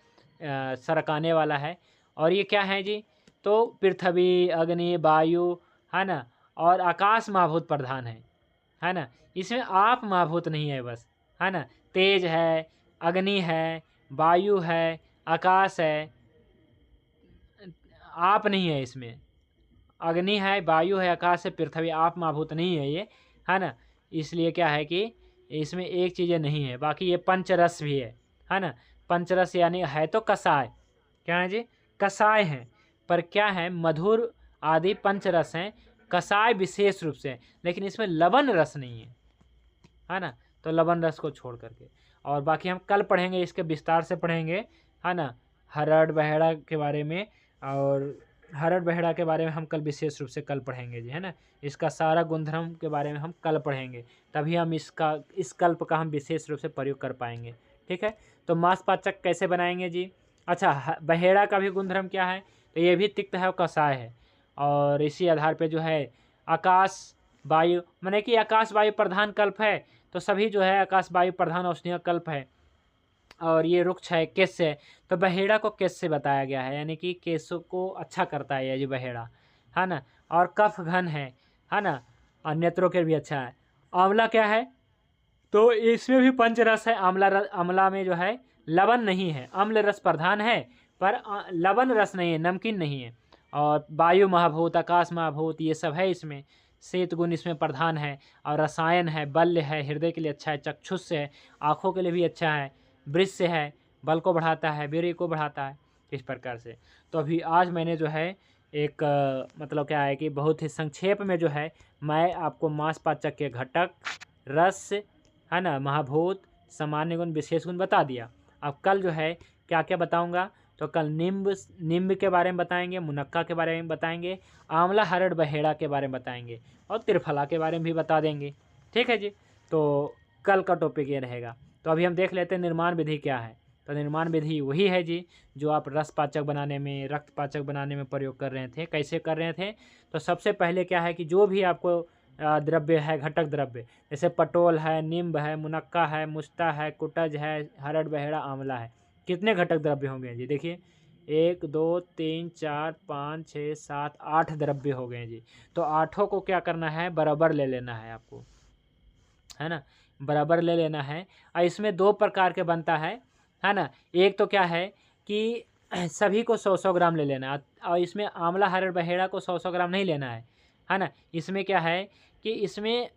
सरकाने वाला है। और ये क्या है जी? तो पृथ्वी, अग्नि, वायु, है ना, और आकाश महाभूत प्रधान है ना। इसमें आप महाभूत नहीं है बस, है ना। तेज है, अग्नि है, वायु है, आकाश है, आप नहीं है इसमें। अग्नि है, वायु है, आकाश है, पृथ्वी, आप महाभूत नहीं है ये, है ना। इसलिए क्या है कि इसमें एक चीज़ें नहीं है। बाकी ये पंचरस भी है ना। पंचरस यानी है तो कसाय, क्या है जी? कसाय हैं, पर क्या है? मधुर आदि पंचरस हैं, कसाय विशेष रूप से, लेकिन इसमें लवण रस नहीं है ना। तो लवण रस को छोड़ करके, और बाकी हम कल पढ़ेंगे, इसके विस्तार से पढ़ेंगे, है ना, हरड़ बहेड़ा के बारे में। और हरड़ बहेड़ा के बारे में हम कल विशेष रूप से कल पढ़ेंगे जी, है ना। इसका सारा गुणधर्म के बारे में हम कल पढ़ेंगे, तभी हम इस कल्प का हम विशेष रूप से प्रयोग कर पाएंगे, ठीक है। तो मांसपाचक कैसे बनाएंगे जी? अच्छा, बहेड़ा का भी गुणधर्म क्या है? तो ये भी तिक्त है और कसाय है। और इसी आधार पे जो है आकाश वायु, माने कि आकाश वायु प्रधान कल्प है, तो सभी जो है आकाश वायु प्रधान औष्णिक कल्प है। और ये रुक्ष है, केश है, तो बहेड़ा को केश से बताया गया है, यानी कि केशों को अच्छा करता है ये जी बहेड़ा, है ना। और कफ घन है ना, और नेत्रों के भी अच्छा है। आंवला क्या है? तो इसमें भी पंच रस है। आंवला में जो है लवण नहीं है, अम्ल रस प्रधान है पर लवण रस नहीं है, नमकीन नहीं है। और वायु महाभूत, आकाश महाभूत, ये सब है इसमें। शीत गुण इसमें प्रधान है। और रसायन है, बल्य है, हृदय के लिए अच्छा है, चक्षुष है, आँखों के लिए भी अच्छा है, वृष से है, बल को बढ़ाता है, वीर्य को बढ़ाता है, इस प्रकार से। तो अभी आज मैंने जो है एक मतलब क्या है कि बहुत ही संक्षेप में जो है मैं आपको मांसपाचक के घटक, रस, है ना, महाभूत, सामान्य गुण, विशेष गुण बता दिया। अब कल जो है क्या क्या बताऊंगा, तो कल नींब के बारे में बताएंगे, मुनक्का के बारे में बताएंगे, आंवला हरड़ बहेड़ा के बारे में बताएंगे और त्रिफला के बारे में भी बता देंगे। ठीक है जी। तो कल का टॉपिक ये रहेगा। तो अभी हम देख लेते हैं निर्माण विधि क्या है। तो निर्माण विधि वही है जी जो आप रसपाचक बनाने में, रक्तपाचक बनाने में प्रयोग कर रहे थे। कैसे कर रहे थे, तो सबसे पहले क्या है कि जो भी आपको द्रव्य है, घटक द्रव्य, जैसे पटोल है, नींब है, मुनक्का है, मुस्ता है, कुटज है, हरड़ बहेड़ा, आंवला है, कितने घटक द्रव्य होंगे जी? देखिए 1 2 3 4 5 6 7 8 द्रव्य हो गए जी। तो आठों को क्या करना है, बराबर ले लेना है आपको, है ना, बराबर ले लेना है। और इसमें 2 प्रकार के बनता है ना। एक तो क्या है कि सभी को 100-100 ग्राम ले लेना है, और इसमें आंवला हरड़ बहेड़ा को 100-100 ग्राम नहीं लेना है ना। इसमें क्या है कि इसमें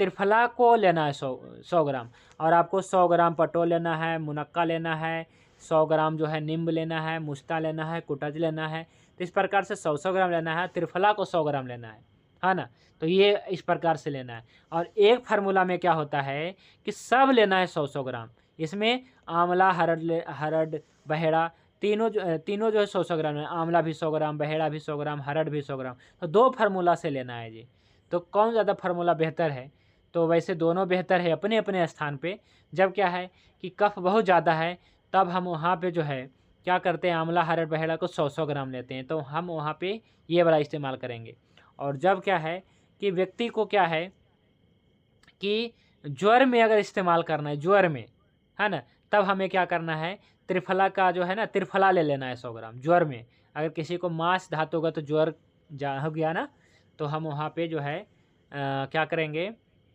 त्रिफला को लेना है 100 ग्राम, और आपको 100 ग्राम पटोल लेना है, मुनक्का लेना है, 100 ग्राम जो है नींब लेना है, मुस्ता लेना है, कुटज लेना है। तो इस प्रकार से 100-100 ग्राम लेना है। त्रिफला को 100 ग्राम लेना है ना। तो ये इस प्रकार से लेना है। और एक फार्मूला में क्या होता है कि सब लेना है 100-100 ग्राम। इसमें आंवला, हरड़ बहेड़ा तीनों जो है 100-100 ग्राम है। आंवला भी 100 ग्राम, बहेड़ा भी 100 ग्राम, हरड़ भी 100 ग्राम। तो 2 फार्मूला से लेना है जी। तो कौन ज़्यादा फार्मूला बेहतर है, तो वैसे दोनों बेहतर है अपने अपने स्थान पे। जब क्या है कि कफ बहुत ज़्यादा है तब हम वहाँ पे जो है क्या करते हैं, आंवला हरड़ बहेड़ा को 100-100 ग्राम लेते हैं, तो हम वहाँ पे ये वाला इस्तेमाल करेंगे। और जब क्या है कि व्यक्ति को क्या है कि ज्वर में अगर इस्तेमाल करना है, ज्वर में, है ना, तब हमें क्या करना है, त्रिफला का जो है ना, त्रिफला ले लेना है 100 ग्राम ज्वर में। अगर किसी को मांस धातुगत तो ज्वर हो गया ना, तो हम वहाँ पे जो है क्या करेंगे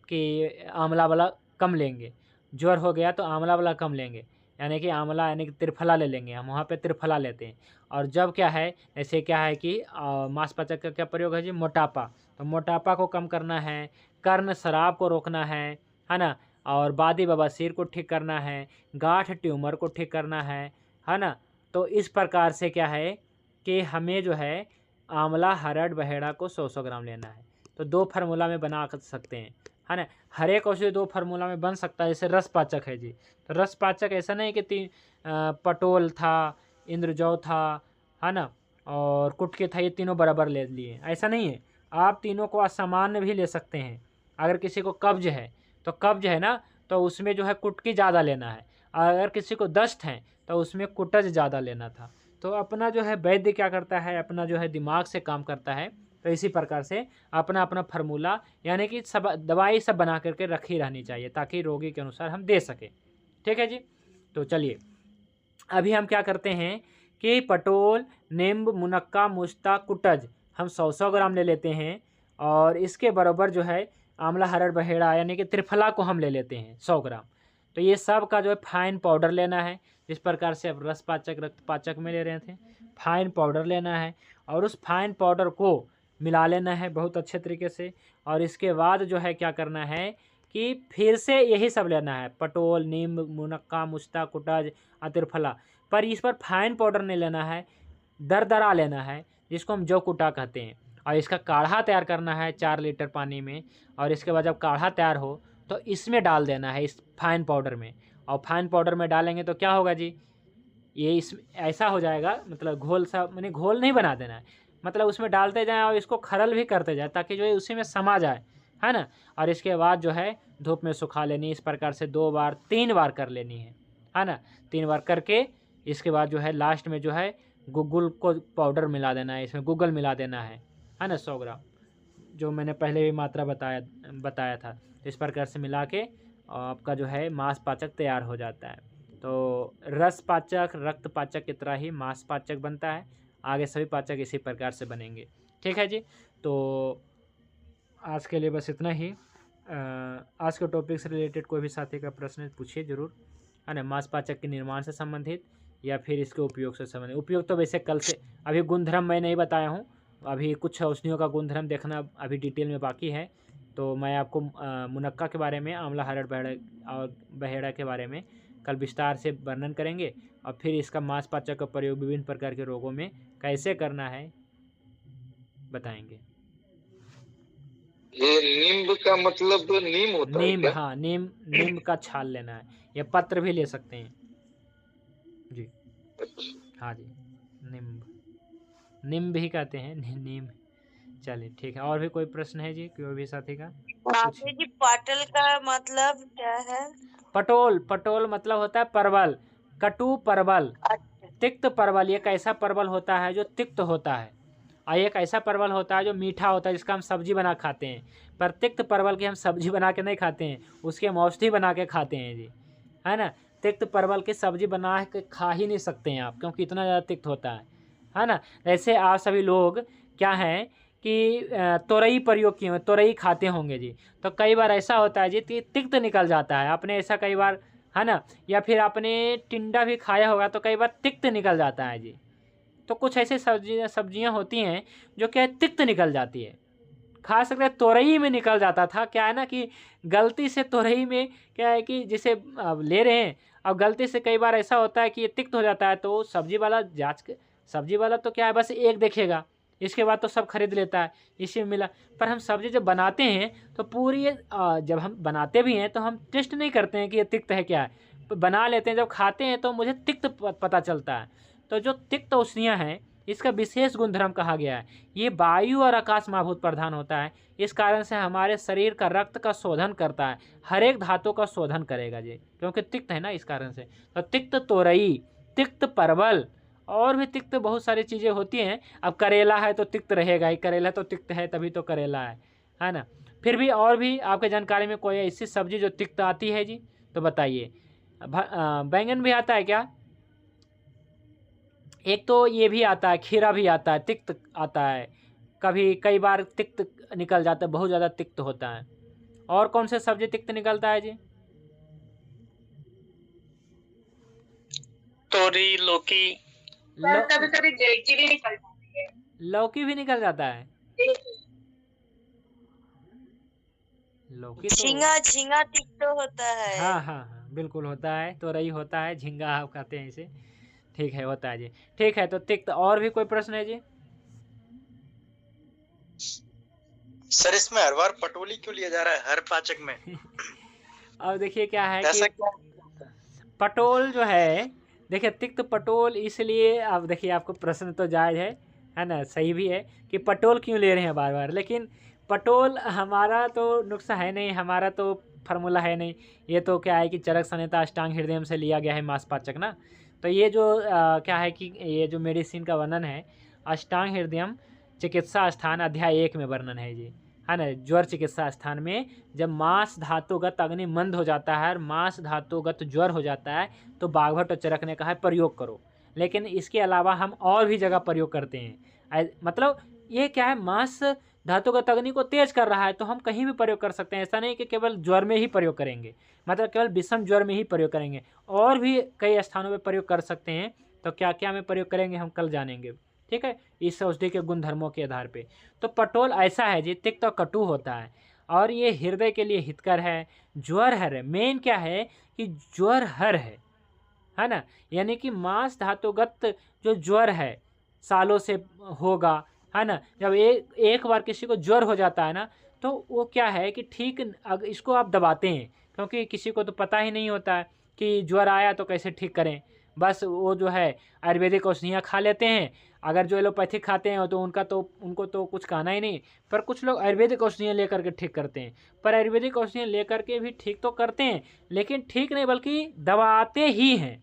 कि आंवला वाला कम लेंगे। ज्वर हो गया तो आंवला वाला कम लेंगे, यानी कि आंवला यानी कि त्रिफला ले लेंगे, हम वहाँ पे त्रिफला लेते हैं। और जब क्या है, ऐसे क्या है कि मांसपाचक का क्या प्रयोग है जी, मोटापा। तो मोटापा को कम करना है, कर्ण शराब को रोकना है ना, और बादी बवासीर को ठीक करना है, गांठ ट्यूमर को ठीक करना है ना। तो इस प्रकार से क्या है कि हमें जो है आंवला हरड़ बहेड़ा को 100-100 ग्राम लेना है। तो 2 फार्मूला में बना सकते हैं, है ना। हर एक औषधि 2 फार्मूला में बन सकता है। जैसे रसपाचक है जी, तो रसपाचक ऐसा नहीं कि पटोल था, इंद्रजौ था, है ना, और कुटकी था, ये तीनों बराबर ले लिए, ऐसा नहीं है। आप तीनों को असामान्य भी ले सकते हैं। अगर किसी को कब्ज है तो कब्ज है ना, तो उसमें जो है कुटकी ज़्यादा लेना है। अगर किसी को दस्त है तो उसमें कुटज ज़्यादा लेना था। तो अपना जो है वैद्य क्या करता है, अपना जो है दिमाग से काम करता है। तो इसी प्रकार से अपना अपना फार्मूला यानी कि सब दवाई सब बना करके रखी रहनी चाहिए ताकि रोगी के अनुसार हम दे सकें। ठीक है जी। तो चलिए अभी हम क्या करते हैं कि पटोल, नींब, मुनक्का, मुस्ता, कुटज हम 100-100 ग्राम ले लेते हैं, और इसके बराबर जो है आंवला हरड़ बहेड़ा यानी कि त्रिफला को हम ले लेते हैं 100 ग्राम। तो ये सब का जो है फाइन पाउडर लेना है। जिस प्रकार से अब रसपाचक, रक्तपाचक में ले रहे थे, फाइन पाउडर लेना है, और उस फाइन पाउडर को मिला लेना है बहुत अच्छे तरीके से। और इसके बाद जो है क्या करना है कि फिर से यही सब लेना है, पटोल, नींब, मुनक्का, मुस्ता, कुटज, त्रिफला, पर इस पर फाइन पाउडर नहीं लेना है, दरदरा लेना है, जिसको हम जौ कुटा कहते हैं। और इसका काढ़ा तैयार करना है 4 लीटर पानी में, और इसके बाद जब काढ़ा तैयार हो तो इसमें डाल देना है, इस फाइन पाउडर में। और फाइन पाउडर में डालेंगे तो क्या होगा जी, ये इस ऐसा हो जाएगा, मतलब घोल सा, मैंने घोल नहीं बना देना है, मतलब उसमें डालते जाएं और इसको खरल भी करते जाए ताकि जो है उसी में समा जाए, है ना। और इसके बाद जो है धूप में सुखा लेनी, इस प्रकार से 2 बार 3 बार कर लेनी है ना। 3 बार करके इसके बाद जो है लास्ट में जो है गुग्गुल को पाउडर मिला देना है, इसमें गुग्गल मिला देना है ना, 100 ग्राम, जो मैंने पहले भी मात्रा बताया था। इस प्रकार से मिला के आपका जो है मांसपाचक तैयार हो जाता है। तो रसपाचक, रक्तपाचक की तरह ही मांसपाचक बनता है। आगे सभी पाचक इसी प्रकार से बनेंगे। ठीक है जी। तो आज के लिए बस इतना ही। आज के टॉपिक से रिलेटेड कोई भी साथी का प्रश्न पूछिए जरूर, है ना। मांसपाचक के निर्माण से संबंधित या फिर इसके उपयोग से संबंधित। उपयोग तो वैसे कल से, अभी गुणधर्म मैं नहीं बताया हूँ, अभी कुछ औषधियों का गुणधर्म देखना अभी डिटेल में बाकी है। तो मैं आपको मुनक्का के बारे में, आंवला हरड़ बहेड़ा और बहेड़ा के बारे में कल विस्तार से वर्णन करेंगे, और फिर इसका मांसपाचक का प्रयोग विभिन्न प्रकार के रोगों में कैसे करना है बताएंगे। ये नींब का मतलब नीम होता है नीम, क्या? हाँ, नीम का छाल लेना है, या पत्र भी ले सकते हैं जी। हाँ जी, नीम भी कहते हैं, नीम। चलिए ठीक है, और भी कोई प्रश्न है जी कोई भी साथी का? जी पाटल का मतलब क्या है? पटोल मतलब होता है परवल, कटु परवल, तिक्त परवल। एक ऐसा परवल होता है जो तिक्त होता है, और एक ऐसा परवल होता है जो मीठा होता है, जिसका हम सब्जी बना खाते हैं। पर तिक्त परवल की हम सब्जी बना के नहीं खाते हैं, उसके हम औषधि बना के खाते हैं जी, है ना। तिक्त परवल की सब्जी बना के खा ही नहीं सकते हैं आप, क्योंकि इतना ज़्यादा तिक्त होता है ना। ऐसे आप सभी लोग क्या हैं कि तोरई प्रयोग किए, तोरई खाते होंगे जी, तो कई बार ऐसा होता है जी कि तिक्त निकल जाता है। आपने ऐसा कई बार, है ना, या फिर आपने टिंडा भी खाया होगा तो कई बार तिक्त निकल जाता है जी। तो कुछ ऐसे सब्जियां होती हैं जो क्या है तिक्त निकल जाती है। खास करके तोरई में निकल जाता था, क्या है ना कि गलती से तोरई में क्या है कि जिसे अब ले रहे हैं, अब गलती से कई बार ऐसा होता है कि ये तिक्त हो जाता है, तो सब्जी वाला तो क्या है बस एक देखेगा, इसके बाद तो सब खरीद लेता है, इसी में मिला। पर हम सब्जी जब बनाते हैं तो पूरी जब हम बनाते भी हैं तो हम टेस्ट नहीं करते हैं कि ये तिक्त है क्या है, बना लेते हैं। जब खाते हैं तो मुझे तिक्त पता चलता है। तो जो तिक्त औषधियाँ हैं, इसका विशेष गुणधर्म कहा गया है, ये वायु और आकाश माभूत प्रधान होता है। इस कारण से हमारे शरीर का रक्त का शोधन करता है, हर एक धातु का शोधन करेगा जी, क्योंकि तिक्त है ना, इस कारण से। तो तिक्त तोरई, तिक्त परवल, और भी तिक्त बहुत सारी चीज़ें होती हैं। अब करेला है तो तिक्त रहेगा ही, करेला तो तिक्त है तभी तो करेला है ना। फिर भी और भी आपके जानकारी में कोई ऐसी सब्जी जो तिक्त आती है जी, तो बताइए। बैंगन भी आता है क्या? एक तो ये भी आता है, खीरा भी आता है, तिक्त आता है, कई बार तिक्त निकल जाता है, बहुत ज़्यादा तिक्त होता है। और कौन से सब्जी तिक्त निकलता है जी? तोरी, लौकी, कभी कभी गिलकी भी निकल जाती है। लौकी भी निकल जाता है? लौकी तो झींगा तिक्त होता है। हाँ, बिल्कुल होता है, तोरई होता है, झींगा आप कहते हैं इसे। ठीक है, होता है जी। ठीक है, तो तिक्त। और भी कोई प्रश्न है जी? सर इसमें हर बार पटोली क्यों लिया जा रहा है हर पाचक में? अब देखिए क्या है ऐसा कि पटोल जो है, देखिए तिक्त पटोल इसलिए, अब देखिए आपको प्रश्न तो जायज़ है ना, सही भी है कि पटोल क्यों ले रहे हैं बार बार। लेकिन पटोल हमारा तो नुस्खा है नहीं, हमारा तो फार्मूला है नहीं। ये तो क्या है कि चरक संहिता अष्टांग हृदयम से लिया गया है मांसपाचक ना। तो ये जो क्या है कि ये जो मेडिसिन का वर्णन है, अष्टांग हृदयम चिकित्सा स्थान अध्याय 1 में वर्णन है जी, है ना। ज्वर चिकित्सा स्थान में जब मांस धातुगत अग्नि मंद हो जाता है और मांस धातुगत ज्वर हो जाता है, तो बाघभट्ट और चरक ने कहा है प्रयोग करो। लेकिन इसके अलावा हम और भी जगह प्रयोग करते हैं। मतलब ये क्या है, मांस धातुगत अग्नि को तेज कर रहा है, तो हम कहीं भी प्रयोग कर सकते हैं। ऐसा नहीं कि केवल ज्वर में ही प्रयोग करेंगे, मतलब केवल विषम ज्वर में ही प्रयोग करेंगे, और भी कई स्थानों पर प्रयोग कर सकते हैं। तो क्या क्या में प्रयोग करेंगे हम कल जानेंगे, ठीक है, इस औषधि के गुणधर्मों के आधार पे। तो पटोल ऐसा है जी, तिक्त और कटु होता है, और ये हृदय के लिए हितकर है, ज्वर हर है। मेन क्या है कि ज्वर हर है ना, यानी कि मांस धातुगत जो ज्वर है सालों से होगा, है ना। जब एक बार किसी को ज्वर हो जाता है ना, तो वो क्या है कि ठीक इसको आप दबाते हैं, क्योंकि किसी को तो पता ही नहीं होता है कि ज्वर आया तो कैसे ठीक करें। बस वो जो है आयुर्वेदिक औषधियाँ खा लेते हैं। अगर जो एलोपैथिक खाते हैं तो उनको तो कुछ कहना ही नहीं, पर कुछ लोग आयुर्वेदिक औषधियाँ लेकर के ठीक करते हैं। पर आयुर्वेदिक औषधियाँ लेकर के भी ठीक तो करते हैं, लेकिन ठीक नहीं बल्कि दबाते ही हैं,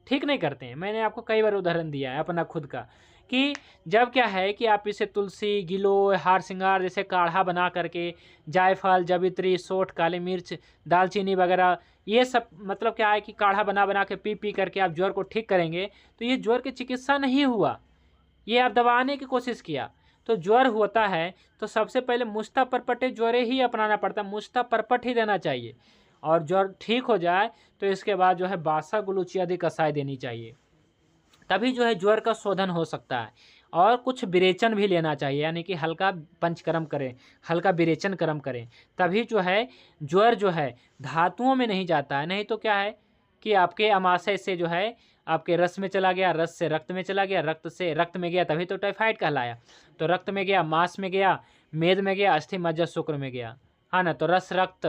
ठीक नहीं करते हैं। मैंने आपको कई बार उदाहरण दिया है अपना खुद का, कि जब क्या है कि आप इसे तुलसी, गिलोय, हार श्रृंगार जैसे काढ़ा बना करके, जायफल, जवित्री, सोंठ, काली मिर्च, दालचीनी वगैरह, ये सब मतलब क्या है कि काढ़ा बना के पी करके आप ज्वर को ठीक करेंगे, तो ये ज्वर की चिकित्सा नहीं हुआ, ये आप दबाने की कोशिश किया। तो ज्वर होता है तो सबसे पहले मुस्ता परपटे ज्वरे ही अपनाना पड़ता है, मुस्ता परपट ही देना चाहिए। और ज्वर ठीक हो जाए तो इसके बाद जो है बासा गुलूची आदि कसाई देनी चाहिए, तभी जो है ज्वर का शोधन हो सकता है। और कुछ विरेचन भी लेना चाहिए, यानी कि हल्का पंचकर्म करें, हल्का विरेचन कर्म करें, तभी जो है ज्वर जो है धातुओं में नहीं जाता है। नहीं तो क्या है कि आपके अमाशय से जो है आपके रस में चला गया, रस से रक्त में चला गया, रक्त से रक्त में गया, तभी तो टाइफाइड कहलाया। तो रक्त में गया, मांस में गया, मेद में गया, अस्थि मज्जा शुक्र में गया, हाँ ना। तो रस, रक्त,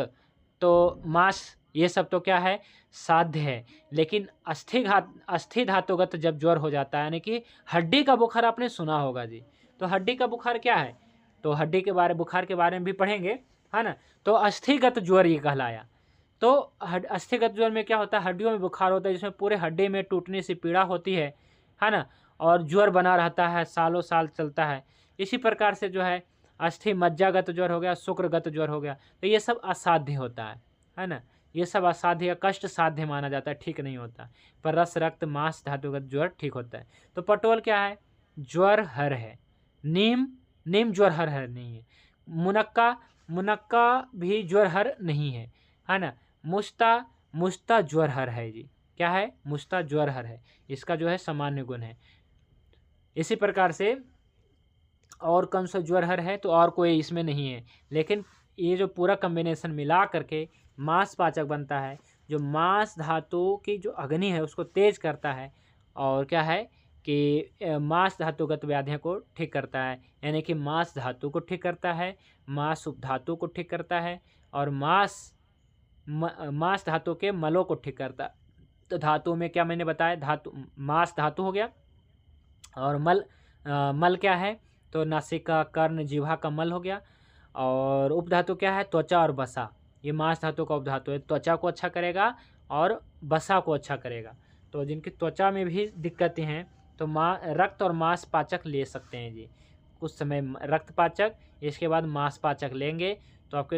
तो मांस, ये सब तो क्या है, साध्य है। लेकिन अस्थि धातुगत जब ज्वर हो जाता है, यानी कि हड्डी का बुखार आपने सुना होगा जी। तो हड्डी का बुखार क्या है, तो हड्डी के बुखार के बारे में भी पढ़ेंगे, है ना। तो अस्थिगत ज्वर ये कहलाया। तो अस्थिगत ज्वर में क्या होता है, हड्डियों में बुखार होता है, जिसमें पूरे हड्डी में टूटने से पीड़ा होती है ना। और ज्वर बना रहता है, सालों साल चलता है। इसी प्रकार से जो है अस्थि मज्जागत ज्वर हो गया, शुक्रगत ज्वर हो गया, तो ये सब असाध्य होता है ना। ये सब असाध्य, कष्ट साध्य माना जाता है, ठीक नहीं होता। पर रस, रक्त, मांस धातुगत ज्वर ठीक होता है। तो पटोल क्या है, ज्वर हर है। नीम, नीम ज्वर हर नहीं है। मुनक्का भी ज्वर हर नहीं है ना। मुस्ता ज्वर हर है जी। क्या है, मुस्ता ज्वर हर है, इसका जो है सामान्य गुण है। इसी प्रकार से और कौन सा ज्वर हर है, तो और कोई इसमें नहीं है। लेकिन ये जो पूरा कम्बिनेशन मिला करके मांस पाचक बनता है, जो मांस धातु की जो अग्नि है उसको तेज करता है, और क्या है कि मांस धातुगत व्याधियों को ठीक करता है, यानी कि मांस धातु को ठीक करता है, मांस उपधातु को ठीक करता है, और मांस धातु के मलों को ठीक करता है। तो धातु में क्या मैंने बताया, धातु मांस धातु हो गया, और मल क्या है, तो नासिका, कर्ण, जिह्वा का मल हो गया। और उपधातु क्या है, त्वचा और बसा, ये मांस धातु का उपधातु है। त्वचा को अच्छा करेगा और बसा को अच्छा करेगा। तो जिनकी त्वचा में भी दिक्कतें हैं तो रक्त और मांस पाचक ले सकते हैं जी। कुछ समय रक्त पाचक, इसके बाद मांस पाचक लेंगे तो आपके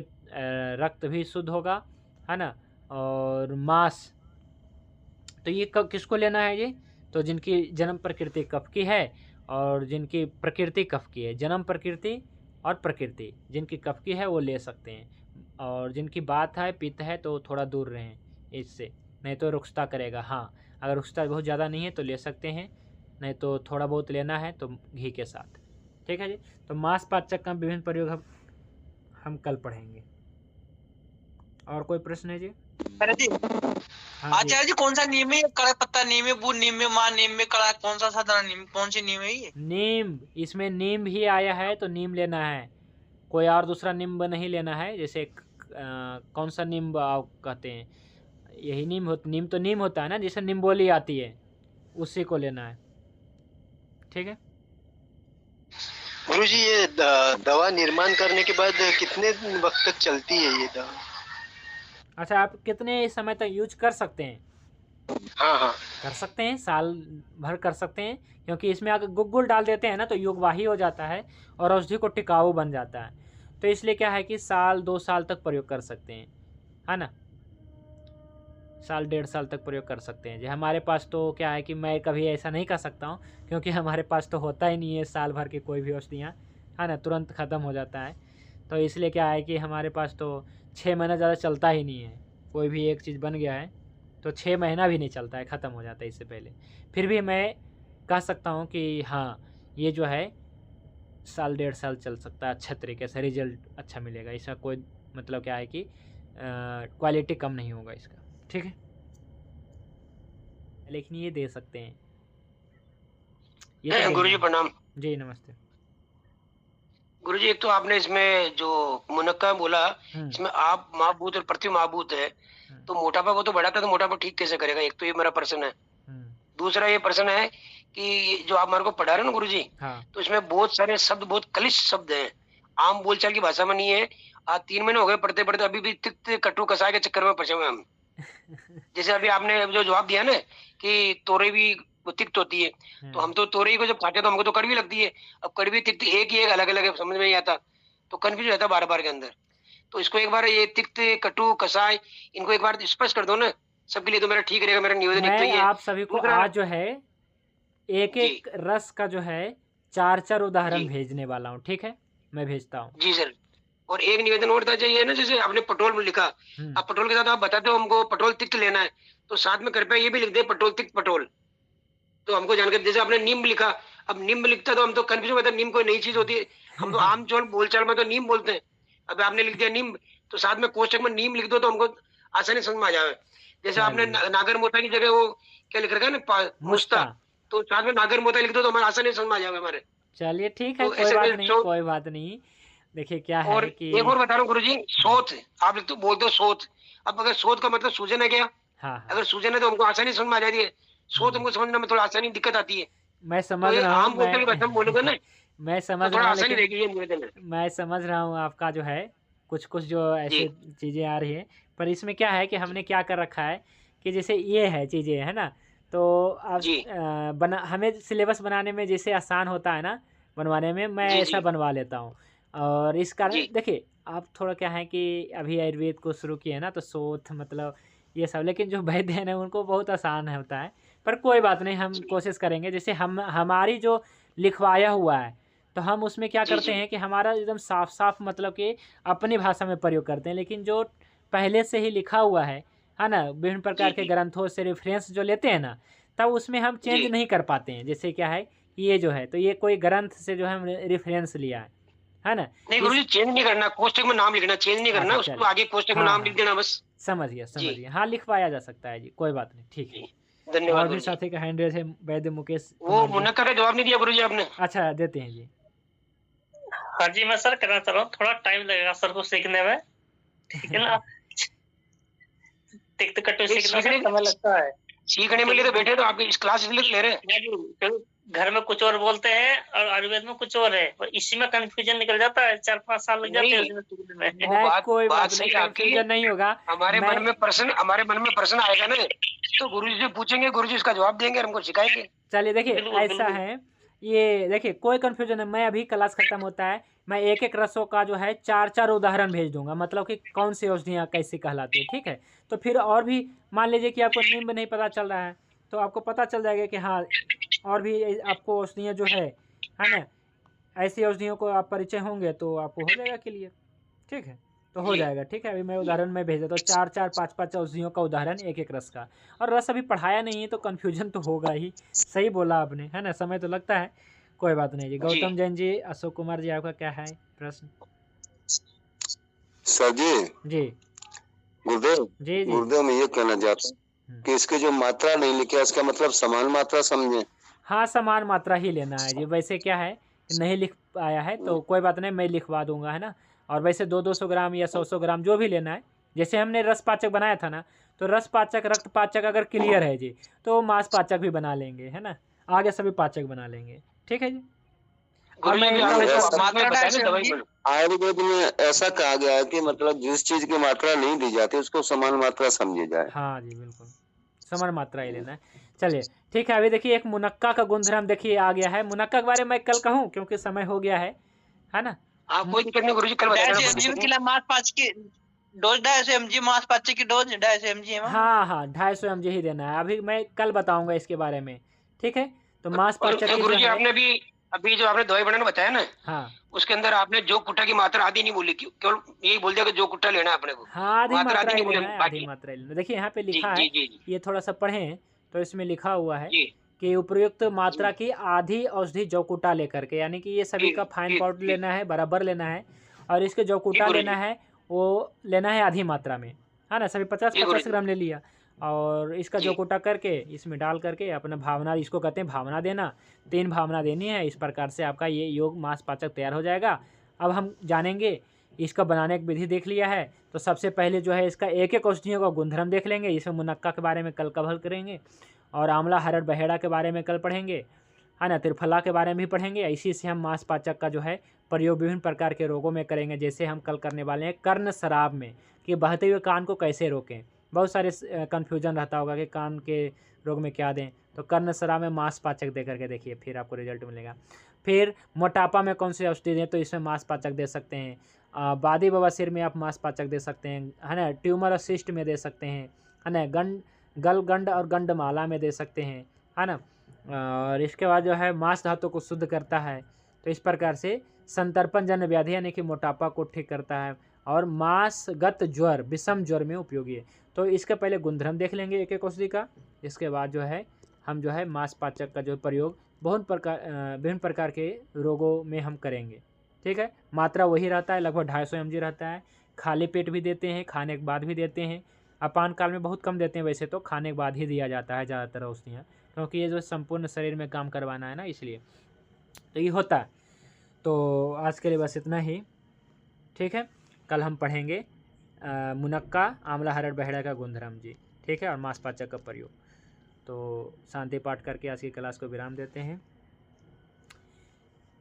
रक्त भी शुद्ध होगा, है ना। और मांस, तो ये किसको लेना है जी, तो जिनकी जन्म प्रकृति कफ की है और जिनकी प्रकृति कफ की है, जन्म प्रकृति और प्रकृति, जिनकी कफ की है वो ले सकते हैं। और जिनकी बात है पित्त है तो थोड़ा दूर रहें इससे, नहीं तो रुखता करेगा। हाँ, अगर रुखता बहुत ज़्यादा नहीं है तो ले सकते हैं, नहीं तो थोड़ा बहुत लेना है तो घी के साथ, ठीक है जी। तो मांस पाचक का विभिन्न प्रयोग हम कल पढ़ेंगे। और कोई प्रश्न है जी? हाँ, आचार्य जी कौन सा नीम है, कड़ा पत्ता नीम है, वो नीम में, माँ नीम में, कड़ा कौन सा साधारण नीम, कौन सी नीम है ये? नीम, इसमें नीम भी आया है तो नीम लेना है, कोई और दूसरा नींब नहीं लेना है। जैसे कौन सा नींब आप कहते हैं, यही नीम तो नीम होता है ना, जैसे निम्बोली आती है, उसी को लेना है, ठीक है। गुरुजी ये दवा निर्माण करने के बाद कितने वक्त तक चलती है ये दवा? अच्छा, आप कितने समय तक यूज कर सकते हैं? हाँ, कर सकते हैं, साल भर कर सकते हैं, क्योंकि इसमें अगर गुग्गुल डाल देते हैं ना तो योगवाही हो जाता है और औषधि को टिकाऊ बन जाता है। तो इसलिए क्या है कि साल 2 साल तक प्रयोग कर सकते हैं, है ना। साल 1.5 साल तक प्रयोग कर सकते हैं जी। हमारे पास तो क्या है कि मैं कभी ऐसा नहीं कर सकता हूँ, क्योंकि हमारे पास तो होता ही नहीं है साल भर की कोई भी औषधियाँ, है ना, तुरंत ख़त्म हो जाता है। तो इसलिए क्या है कि हमारे पास तो 6 महीना ज़्यादा चलता ही नहीं है। कोई भी एक चीज़ बन गया है तो 6 महीना भी नहीं चलता है, ख़त्म हो जाता है इससे पहले। फिर भी मैं कह सकता हूँ कि हाँ, ये जो है साल 1.5 साल चल सकता है, अच्छा तरीके से रिजल्ट अच्छा मिलेगा। इसका कोई मतलब क्या है कि क्वालिटी कम नहीं होगा इसका, ठीक है। लेकिन ये दे सकते हैं ये। गुरुजी प्रणाम। जी नमस्ते। गुरुजी, एक तो आपने इसमें जो मुनक्का बोला, इसमें आप महाभूत और पृथ्वी महाभूत है, तो मोटापा वो तो बढ़ाता है, तो मोटापा ठीक कैसे करेगा? एक तो ये मेरा प्रश्न है। दूसरा ये प्रश्न है कि जो आप हमारे को पढ़ा रहे हो ना गुरुजी, तो इसमें बहुत सारे शब्द, बहुत क्लिष्ट शब्द हैं, आम बोलचाल की भाषा में नहीं है। आज 3 महीने हो गए पढ़ते पढ़ते, अभी भी तिक्त कटु कसाय के चक्कर में फंसे हुए हम। जैसे अभी आपने जो जवाब दिया ना कि तोरे भी तिक्त होती है, तो हम तो तोरई को जब खाते तो हमको तो कड़वी लगती है। अब कड़वी तिक्त एक ही एक अलग अलग है, समझ में नहीं आता, तो कंफ्यूज रहता बार बार के अंदर। तो इसको एक बार ये तिक्त कटु कसाय इनको एक बार स्पष्ट कर दो ना सबके लिए, तो मेरा ठीक रहेगा। मेरा निवेदन मैं आप सभी को आज जो है एक एक रस का जो है 4 उदाहरण जी। भेजने वाला हूँ, ठीक है? मैं भेजता हूँ। जी सर। और एक निवेदन और था चाहिए ना, जैसे आपने पेट्रोल में लिखा, हुँ, अब पेट्रोल के साथ आप बताते हो हमको पेट्रोल तिक्त लेना है, तो साथ में कृपया ये भी लिख दे पेट्रोल तिक्त पेट्रोल, तो हमको जानकारी। जैसे आपने नींब लिखा, अब नींब लिखता तो हम तो कंफ्यूज होते हैं, नींब कोई नई चीज होती है, हम तो आम चौल बोलचाल में तो नींब बोलते हैं। अब आपने लिख दिया नींब, तो साथ में कोष्टक में नींब लिख दो तो हमको आसानी समझ में आ जाए। जैसे आपने चलिए, नागर मोता की जगह वो क्या लिख रखा है ना, मुस्ता, मुश्ता। तो साथ में नागर मोता लिख दो तो हमारे आसानी समझ में आ जाएगा हमारे। चलिए ठीक है, तो कोई ऐसे बात में नहीं, सो, कोई बात नहीं। देखिए क्या और है कि एक और बता रहा हूँ गुरुजी, सोच, आप लिख तो बोलते हो सोच। अब अगर सोच का मतलब सूजन है क्या? हाँ, हाँ। अगर सूजन है तो हमको आसानी समझ में आ जाती है, सोच हुँ, हमको समझने में थोड़ा आसानी दिक्कत आती है। मैं तो समझ ये रहा हूँ, आम बोलचाल की भाषा में बोलोगे ना, मैं तो समझ थोड़ा रहा हूँ, आसानी लेकिन रहेगी, ये निवेदन है। मैं समझ रहा हूँ आपका जो है, कुछ-कुछ जो जी, ऐसे चीज़ें आ रही हैं, पर इसमें क्या है कि हमने क्या कर रखा है कि जैसे ये है चीज़ें, है ना? तो जी, बना हमें सिलेबस बनाने में जैसे आसान होता है ना, बनवाने में, मैं जी, ऐसा जी, बनवा लेता हूँ। और इस कारण जी, देखिए, आप थोड़ा क्या है कि अभी आयुर्वेद को शुरू किए हैं ना, तो शोथ मतलब ये सब, लेकिन जो वैद्य हैं ना, उनको बहुत आसान होता है। पर कोई बात नहीं, हम जी, कोशिश करेंगे। जैसे हम हमारी जो लिखवाया हुआ है, तो हम उसमें क्या जी, करते जी, हैं कि हमारा एकदम साफ-साफ मतलब कि अपनी भाषा में प्रयोग करते हैं। लेकिन जो पहले से ही लिखा हुआ है ना? विभिन्न प्रकार जी, के जी, ग्रंथों से रेफ़रेंस जो लेते हैं ना, तब उसमें हम चेंज जी। नहीं कर पाते हैं। जैसे क्या है कि ये जो है, तो ये कोई ग्रंथ से जो है हमने रेफ़रेंस लिया है ना? नहीं इस गुरुजी, चेंज नहीं करना, कोष्टक में नाम लिखना, चेंज नहीं करना, अच्छा उसको चलिए। आगे कोष्टक में हाँ, नाम लिख हाँ। देना बस। समझ गया, जी, समझ गया। हाँ, लिखवाया जा सकता है जी, कोई बात नहीं, ठीक है। जी। धन्यवाद और भी गुरुजी। साथी का हैंड रेज़ है, वैद्य मुकेश वो कुमार जी। मुनक्का का जवाब नहीं दिया गुरुजी आपने। अच्छा, देते हैं जी। हाँ जी, मैं सर करना चाह रहा हूँ, थोड़ा टाइम लगेगा सर को सीखने में, ठीक है ना? तिक्त कटु नहीं, सीखने में समय लगता है। सीखने में लिए तो बैठे, तो आपकी इस क्लास इसलिए तो ले रहे हैं। हाँ जी, क्योंकि घर में कुछ और बोलते हैं और आयुर्वेद में कुछ और है, और इसी में कन्फ्यूजन निकल जाता है, 4-5 साल लग जाते हैं नहीं, उसमें सीखने में। वो नहीं, बात कोई बात बात नहीं, सही है आपकी। कन्फ्यूज़न नहीं होगा। मैं हमारे मन में प्रश्न आएगा ना, तो गुरुजी से पूछेंगे, गुरुजी उसका जवाब देंगे और हमको सिखाएंगे। चलिए देखिए, बिल्कुल, ऐसा बिल्कुल। है, ये देखिए कोई कन्फ्यूज़न नहीं, मैं अभी क्लास खत्म होता है, मैं एक-एक रसों का जो है 4-4 उदाहरण भेज दूँगा, मतलब कि कौन-सी औषधियाँ कैसी कहलाती है, ठीक है? तो फिर और भी मान लीजिए कि आपको नींब नहीं पता चल रहा है, तो आपको पता चल जाएगा कि हाँ, और भी आपको औषधियाँ जो है ना? ऐसी औषधियों को आप परिचय होंगे तो आपको हो जाएगा क्लियर, ठीक है? तो हो जी, जाएगा, ठीक है? अभी मैं जी, उदाहरण में भेज देता हूँ, 4-4, 5-5 औषधियों का उदाहरण एक-एक रस का। और रस अभी पढ़ाया नहीं है तो कन्फ्यूज़न तो होगा ही। सही बोला आपने, है ना? समय तो लगता है, कोई बात नहीं जी। जी। गौतम जैन जी, अशोक कुमार जी, आपका क्या है प्रश्न? सर जी, जी। गुरुदेव, जी, जी। गुरुदेव मैं ये कहना चाहता हूँ हुँ। कि इसकी जो मात्रा नहीं लिखी है इसका मतलब समान मात्रा समझे। हाँ, समान मात्रा ही लेना है जी। वैसे क्या है, नहीं लिख पाया है तो कोई बात नहीं, मैं लिखवा दूँगा, है ना? और वैसे 2-200 ग्राम या 100-100 ग्राम जो भी लेना है, जैसे हमने रस पाचक बनाया था ना, तो रस पाचक, रक्त पाचक अगर क्लियर है जी, तो मांस पाचक भी बना लेंगे, है ना? आगे सभी पाचक बना लेंगे। ठीक है जी? और गुरुजी मैं भी एक आपने और जो ऐसा मात्रा बताया ना दवाई में, आयुर्वेद में ऐसा कहा गया है कि मतलब जिस चीज की मात्रा नहीं दी जाती उसको समान मात्रा समझी जाए। हाँ जी, बिल्कुल। समान मात्रा ही लेना है। चलिए, ठीक है, अभी देखिए एक मुनक्का का गुणधर्म देखिए आ गया है। मुनक्का के बारे में मैं कल कहूँ क्योंकि समय हो गया है ना? हाँ कोई दिक्कत नहीं गुरुजी, कल बताना। 250 mg में किला मास पाँच की डोज, 250 mg मास पाँच की डोज 250 mg है। हाँ, हाँ, 250 एमजी ही देना है। अभी मैं कल बताऊँगा इसके बारे में, ठीक है? तो मांस पाचक की जो गुरुजी है, आपने अभी जो आपने दवाई बनाना बताया ना, हाँ, उसके अंदर आपने जो कुट्टा की मात्रा आधी नहीं बोली, केवल यही बोल दिया कि जो कुट्टा लेना है अपने को, हाँ, आधी मात्रा मात्रा आधी ही नहीं बोले लेना है, आधी बाकी। मात्रा ही लेना है। देखिए यहाँ पे जी लिखा है, जी जी जी ये थोड़ा-सा पढ़ें, तो इसमें लिखा हुआ है जी कि उपयुक्त मात्रा जी की आधी औषधि जौकुटा लेकर के, यानी कि ये सभी का फाइन जी पाउडर जी लेना है, बराबर लेना है, और इसके जी जौकुटा लेना गुरुजी, है, वो लेना है आधी मात्रा में, है ना? सभी जी 50-50 गुरुजी, ग्राम ले लिया, और इसका जी जौकुटा करके इसमें डाल करके अपना भावना, इसको कहते हैं भावना देना, 3 भावना देनी है। इस प्रकार से आपका ये योग मांस पाचक तैयार हो जाएगा। अब हम जानेंगे, इसका बनाने की विधि देख लिया है, तो सबसे पहले जो है इसका एक-एक औषधियों का गुणधर्म देख लेंगे। इसमें मुनक्का के बारे में कल कवर करेंगे, और आंवला, हरड़, बहेड़ा के बारे में कल पढ़ेंगे, है ना? त्रिफला के बारे में भी पढ़ेंगे। इसी से हम मांस पाचक का जो है प्रयोग विभिन्न प्रकार के रोगों में करेंगे। जैसे हम कल करने वाले हैं कर्ण शराब में, कि बहते हुए कान को कैसे रोकें। बहुत सारे कन्फ्यूजन रहता होगा कि कान के रोग में क्या दें, तो कर्ण शराब में मांस पाचक दे करके देखिए, फिर आपको रिजल्ट मिलेगा। फिर मोटापा में कौन सी औषधि दें, तो इसमें मांस पाचक दे सकते हैं। बादी बवासीर में आप मांस पाचक दे सकते हैं, है ना? ट्यूमर और सिस्ट में दे सकते हैं, है ना? गलगंड और गंडमाला में दे सकते हैं, है ना? और इसके बाद जो है मांस धातु को शुद्ध करता है। तो इस प्रकार से संतर्पण जन्य व्याधि यानी कि मोटापा को ठीक करता है और मांसगत ज्वर विषम ज्वर में उपयोगी है। तो इसके पहले गुणधर्म देख लेंगे एक एक औषधि का। इसके बाद जो है हम जो है मांसपाचक का जो प्रयोग विभिन्न प्रकार के रोगों में हम करेंगे। ठीक है, मात्रा वही रहता है, लगभग 250 mg रहता है। खाली पेट भी देते हैं, खाने के बाद भी देते हैं। अपान काल में बहुत कम देते हैं, वैसे तो खाने के बाद ही दिया जाता है ज़्यादातर औषधियाँ, क्योंकि ये जो संपूर्ण शरीर में काम करवाना है ना, इसलिए तो ये होता है। तो आज के लिए बस इतना ही। ठीक है, कल हम पढ़ेंगे मुनक्का, आंवला, हरड़, बहेड़ा का गुणधर्म जी। ठीक है, और मांसपाचक का प्रयोग। तो शांति पाठ करके आज की क्लास को विराम देते हैं।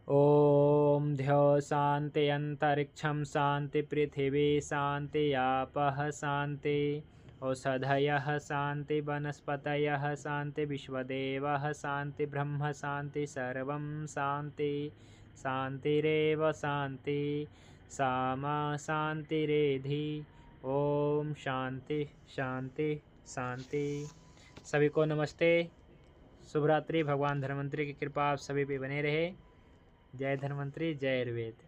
ओम ध्यो शांति अंतरिक्षम शांति पृथिवी शांति आपः शांति औषधयः शांति वनस्पतयः शांति विश्वदेवः शांति ब्रह्म शांति सर्वं शांति शांतिरेव शांति सामा शांतिरेधि। ओम शांति शांति शांति। सभी को नमस्ते, शुभ रात्रि। भगवान धन्वंतरि की कृपा आप सभी पे बने रहे। जय धन्वंतरि, जय आयुर्वेद।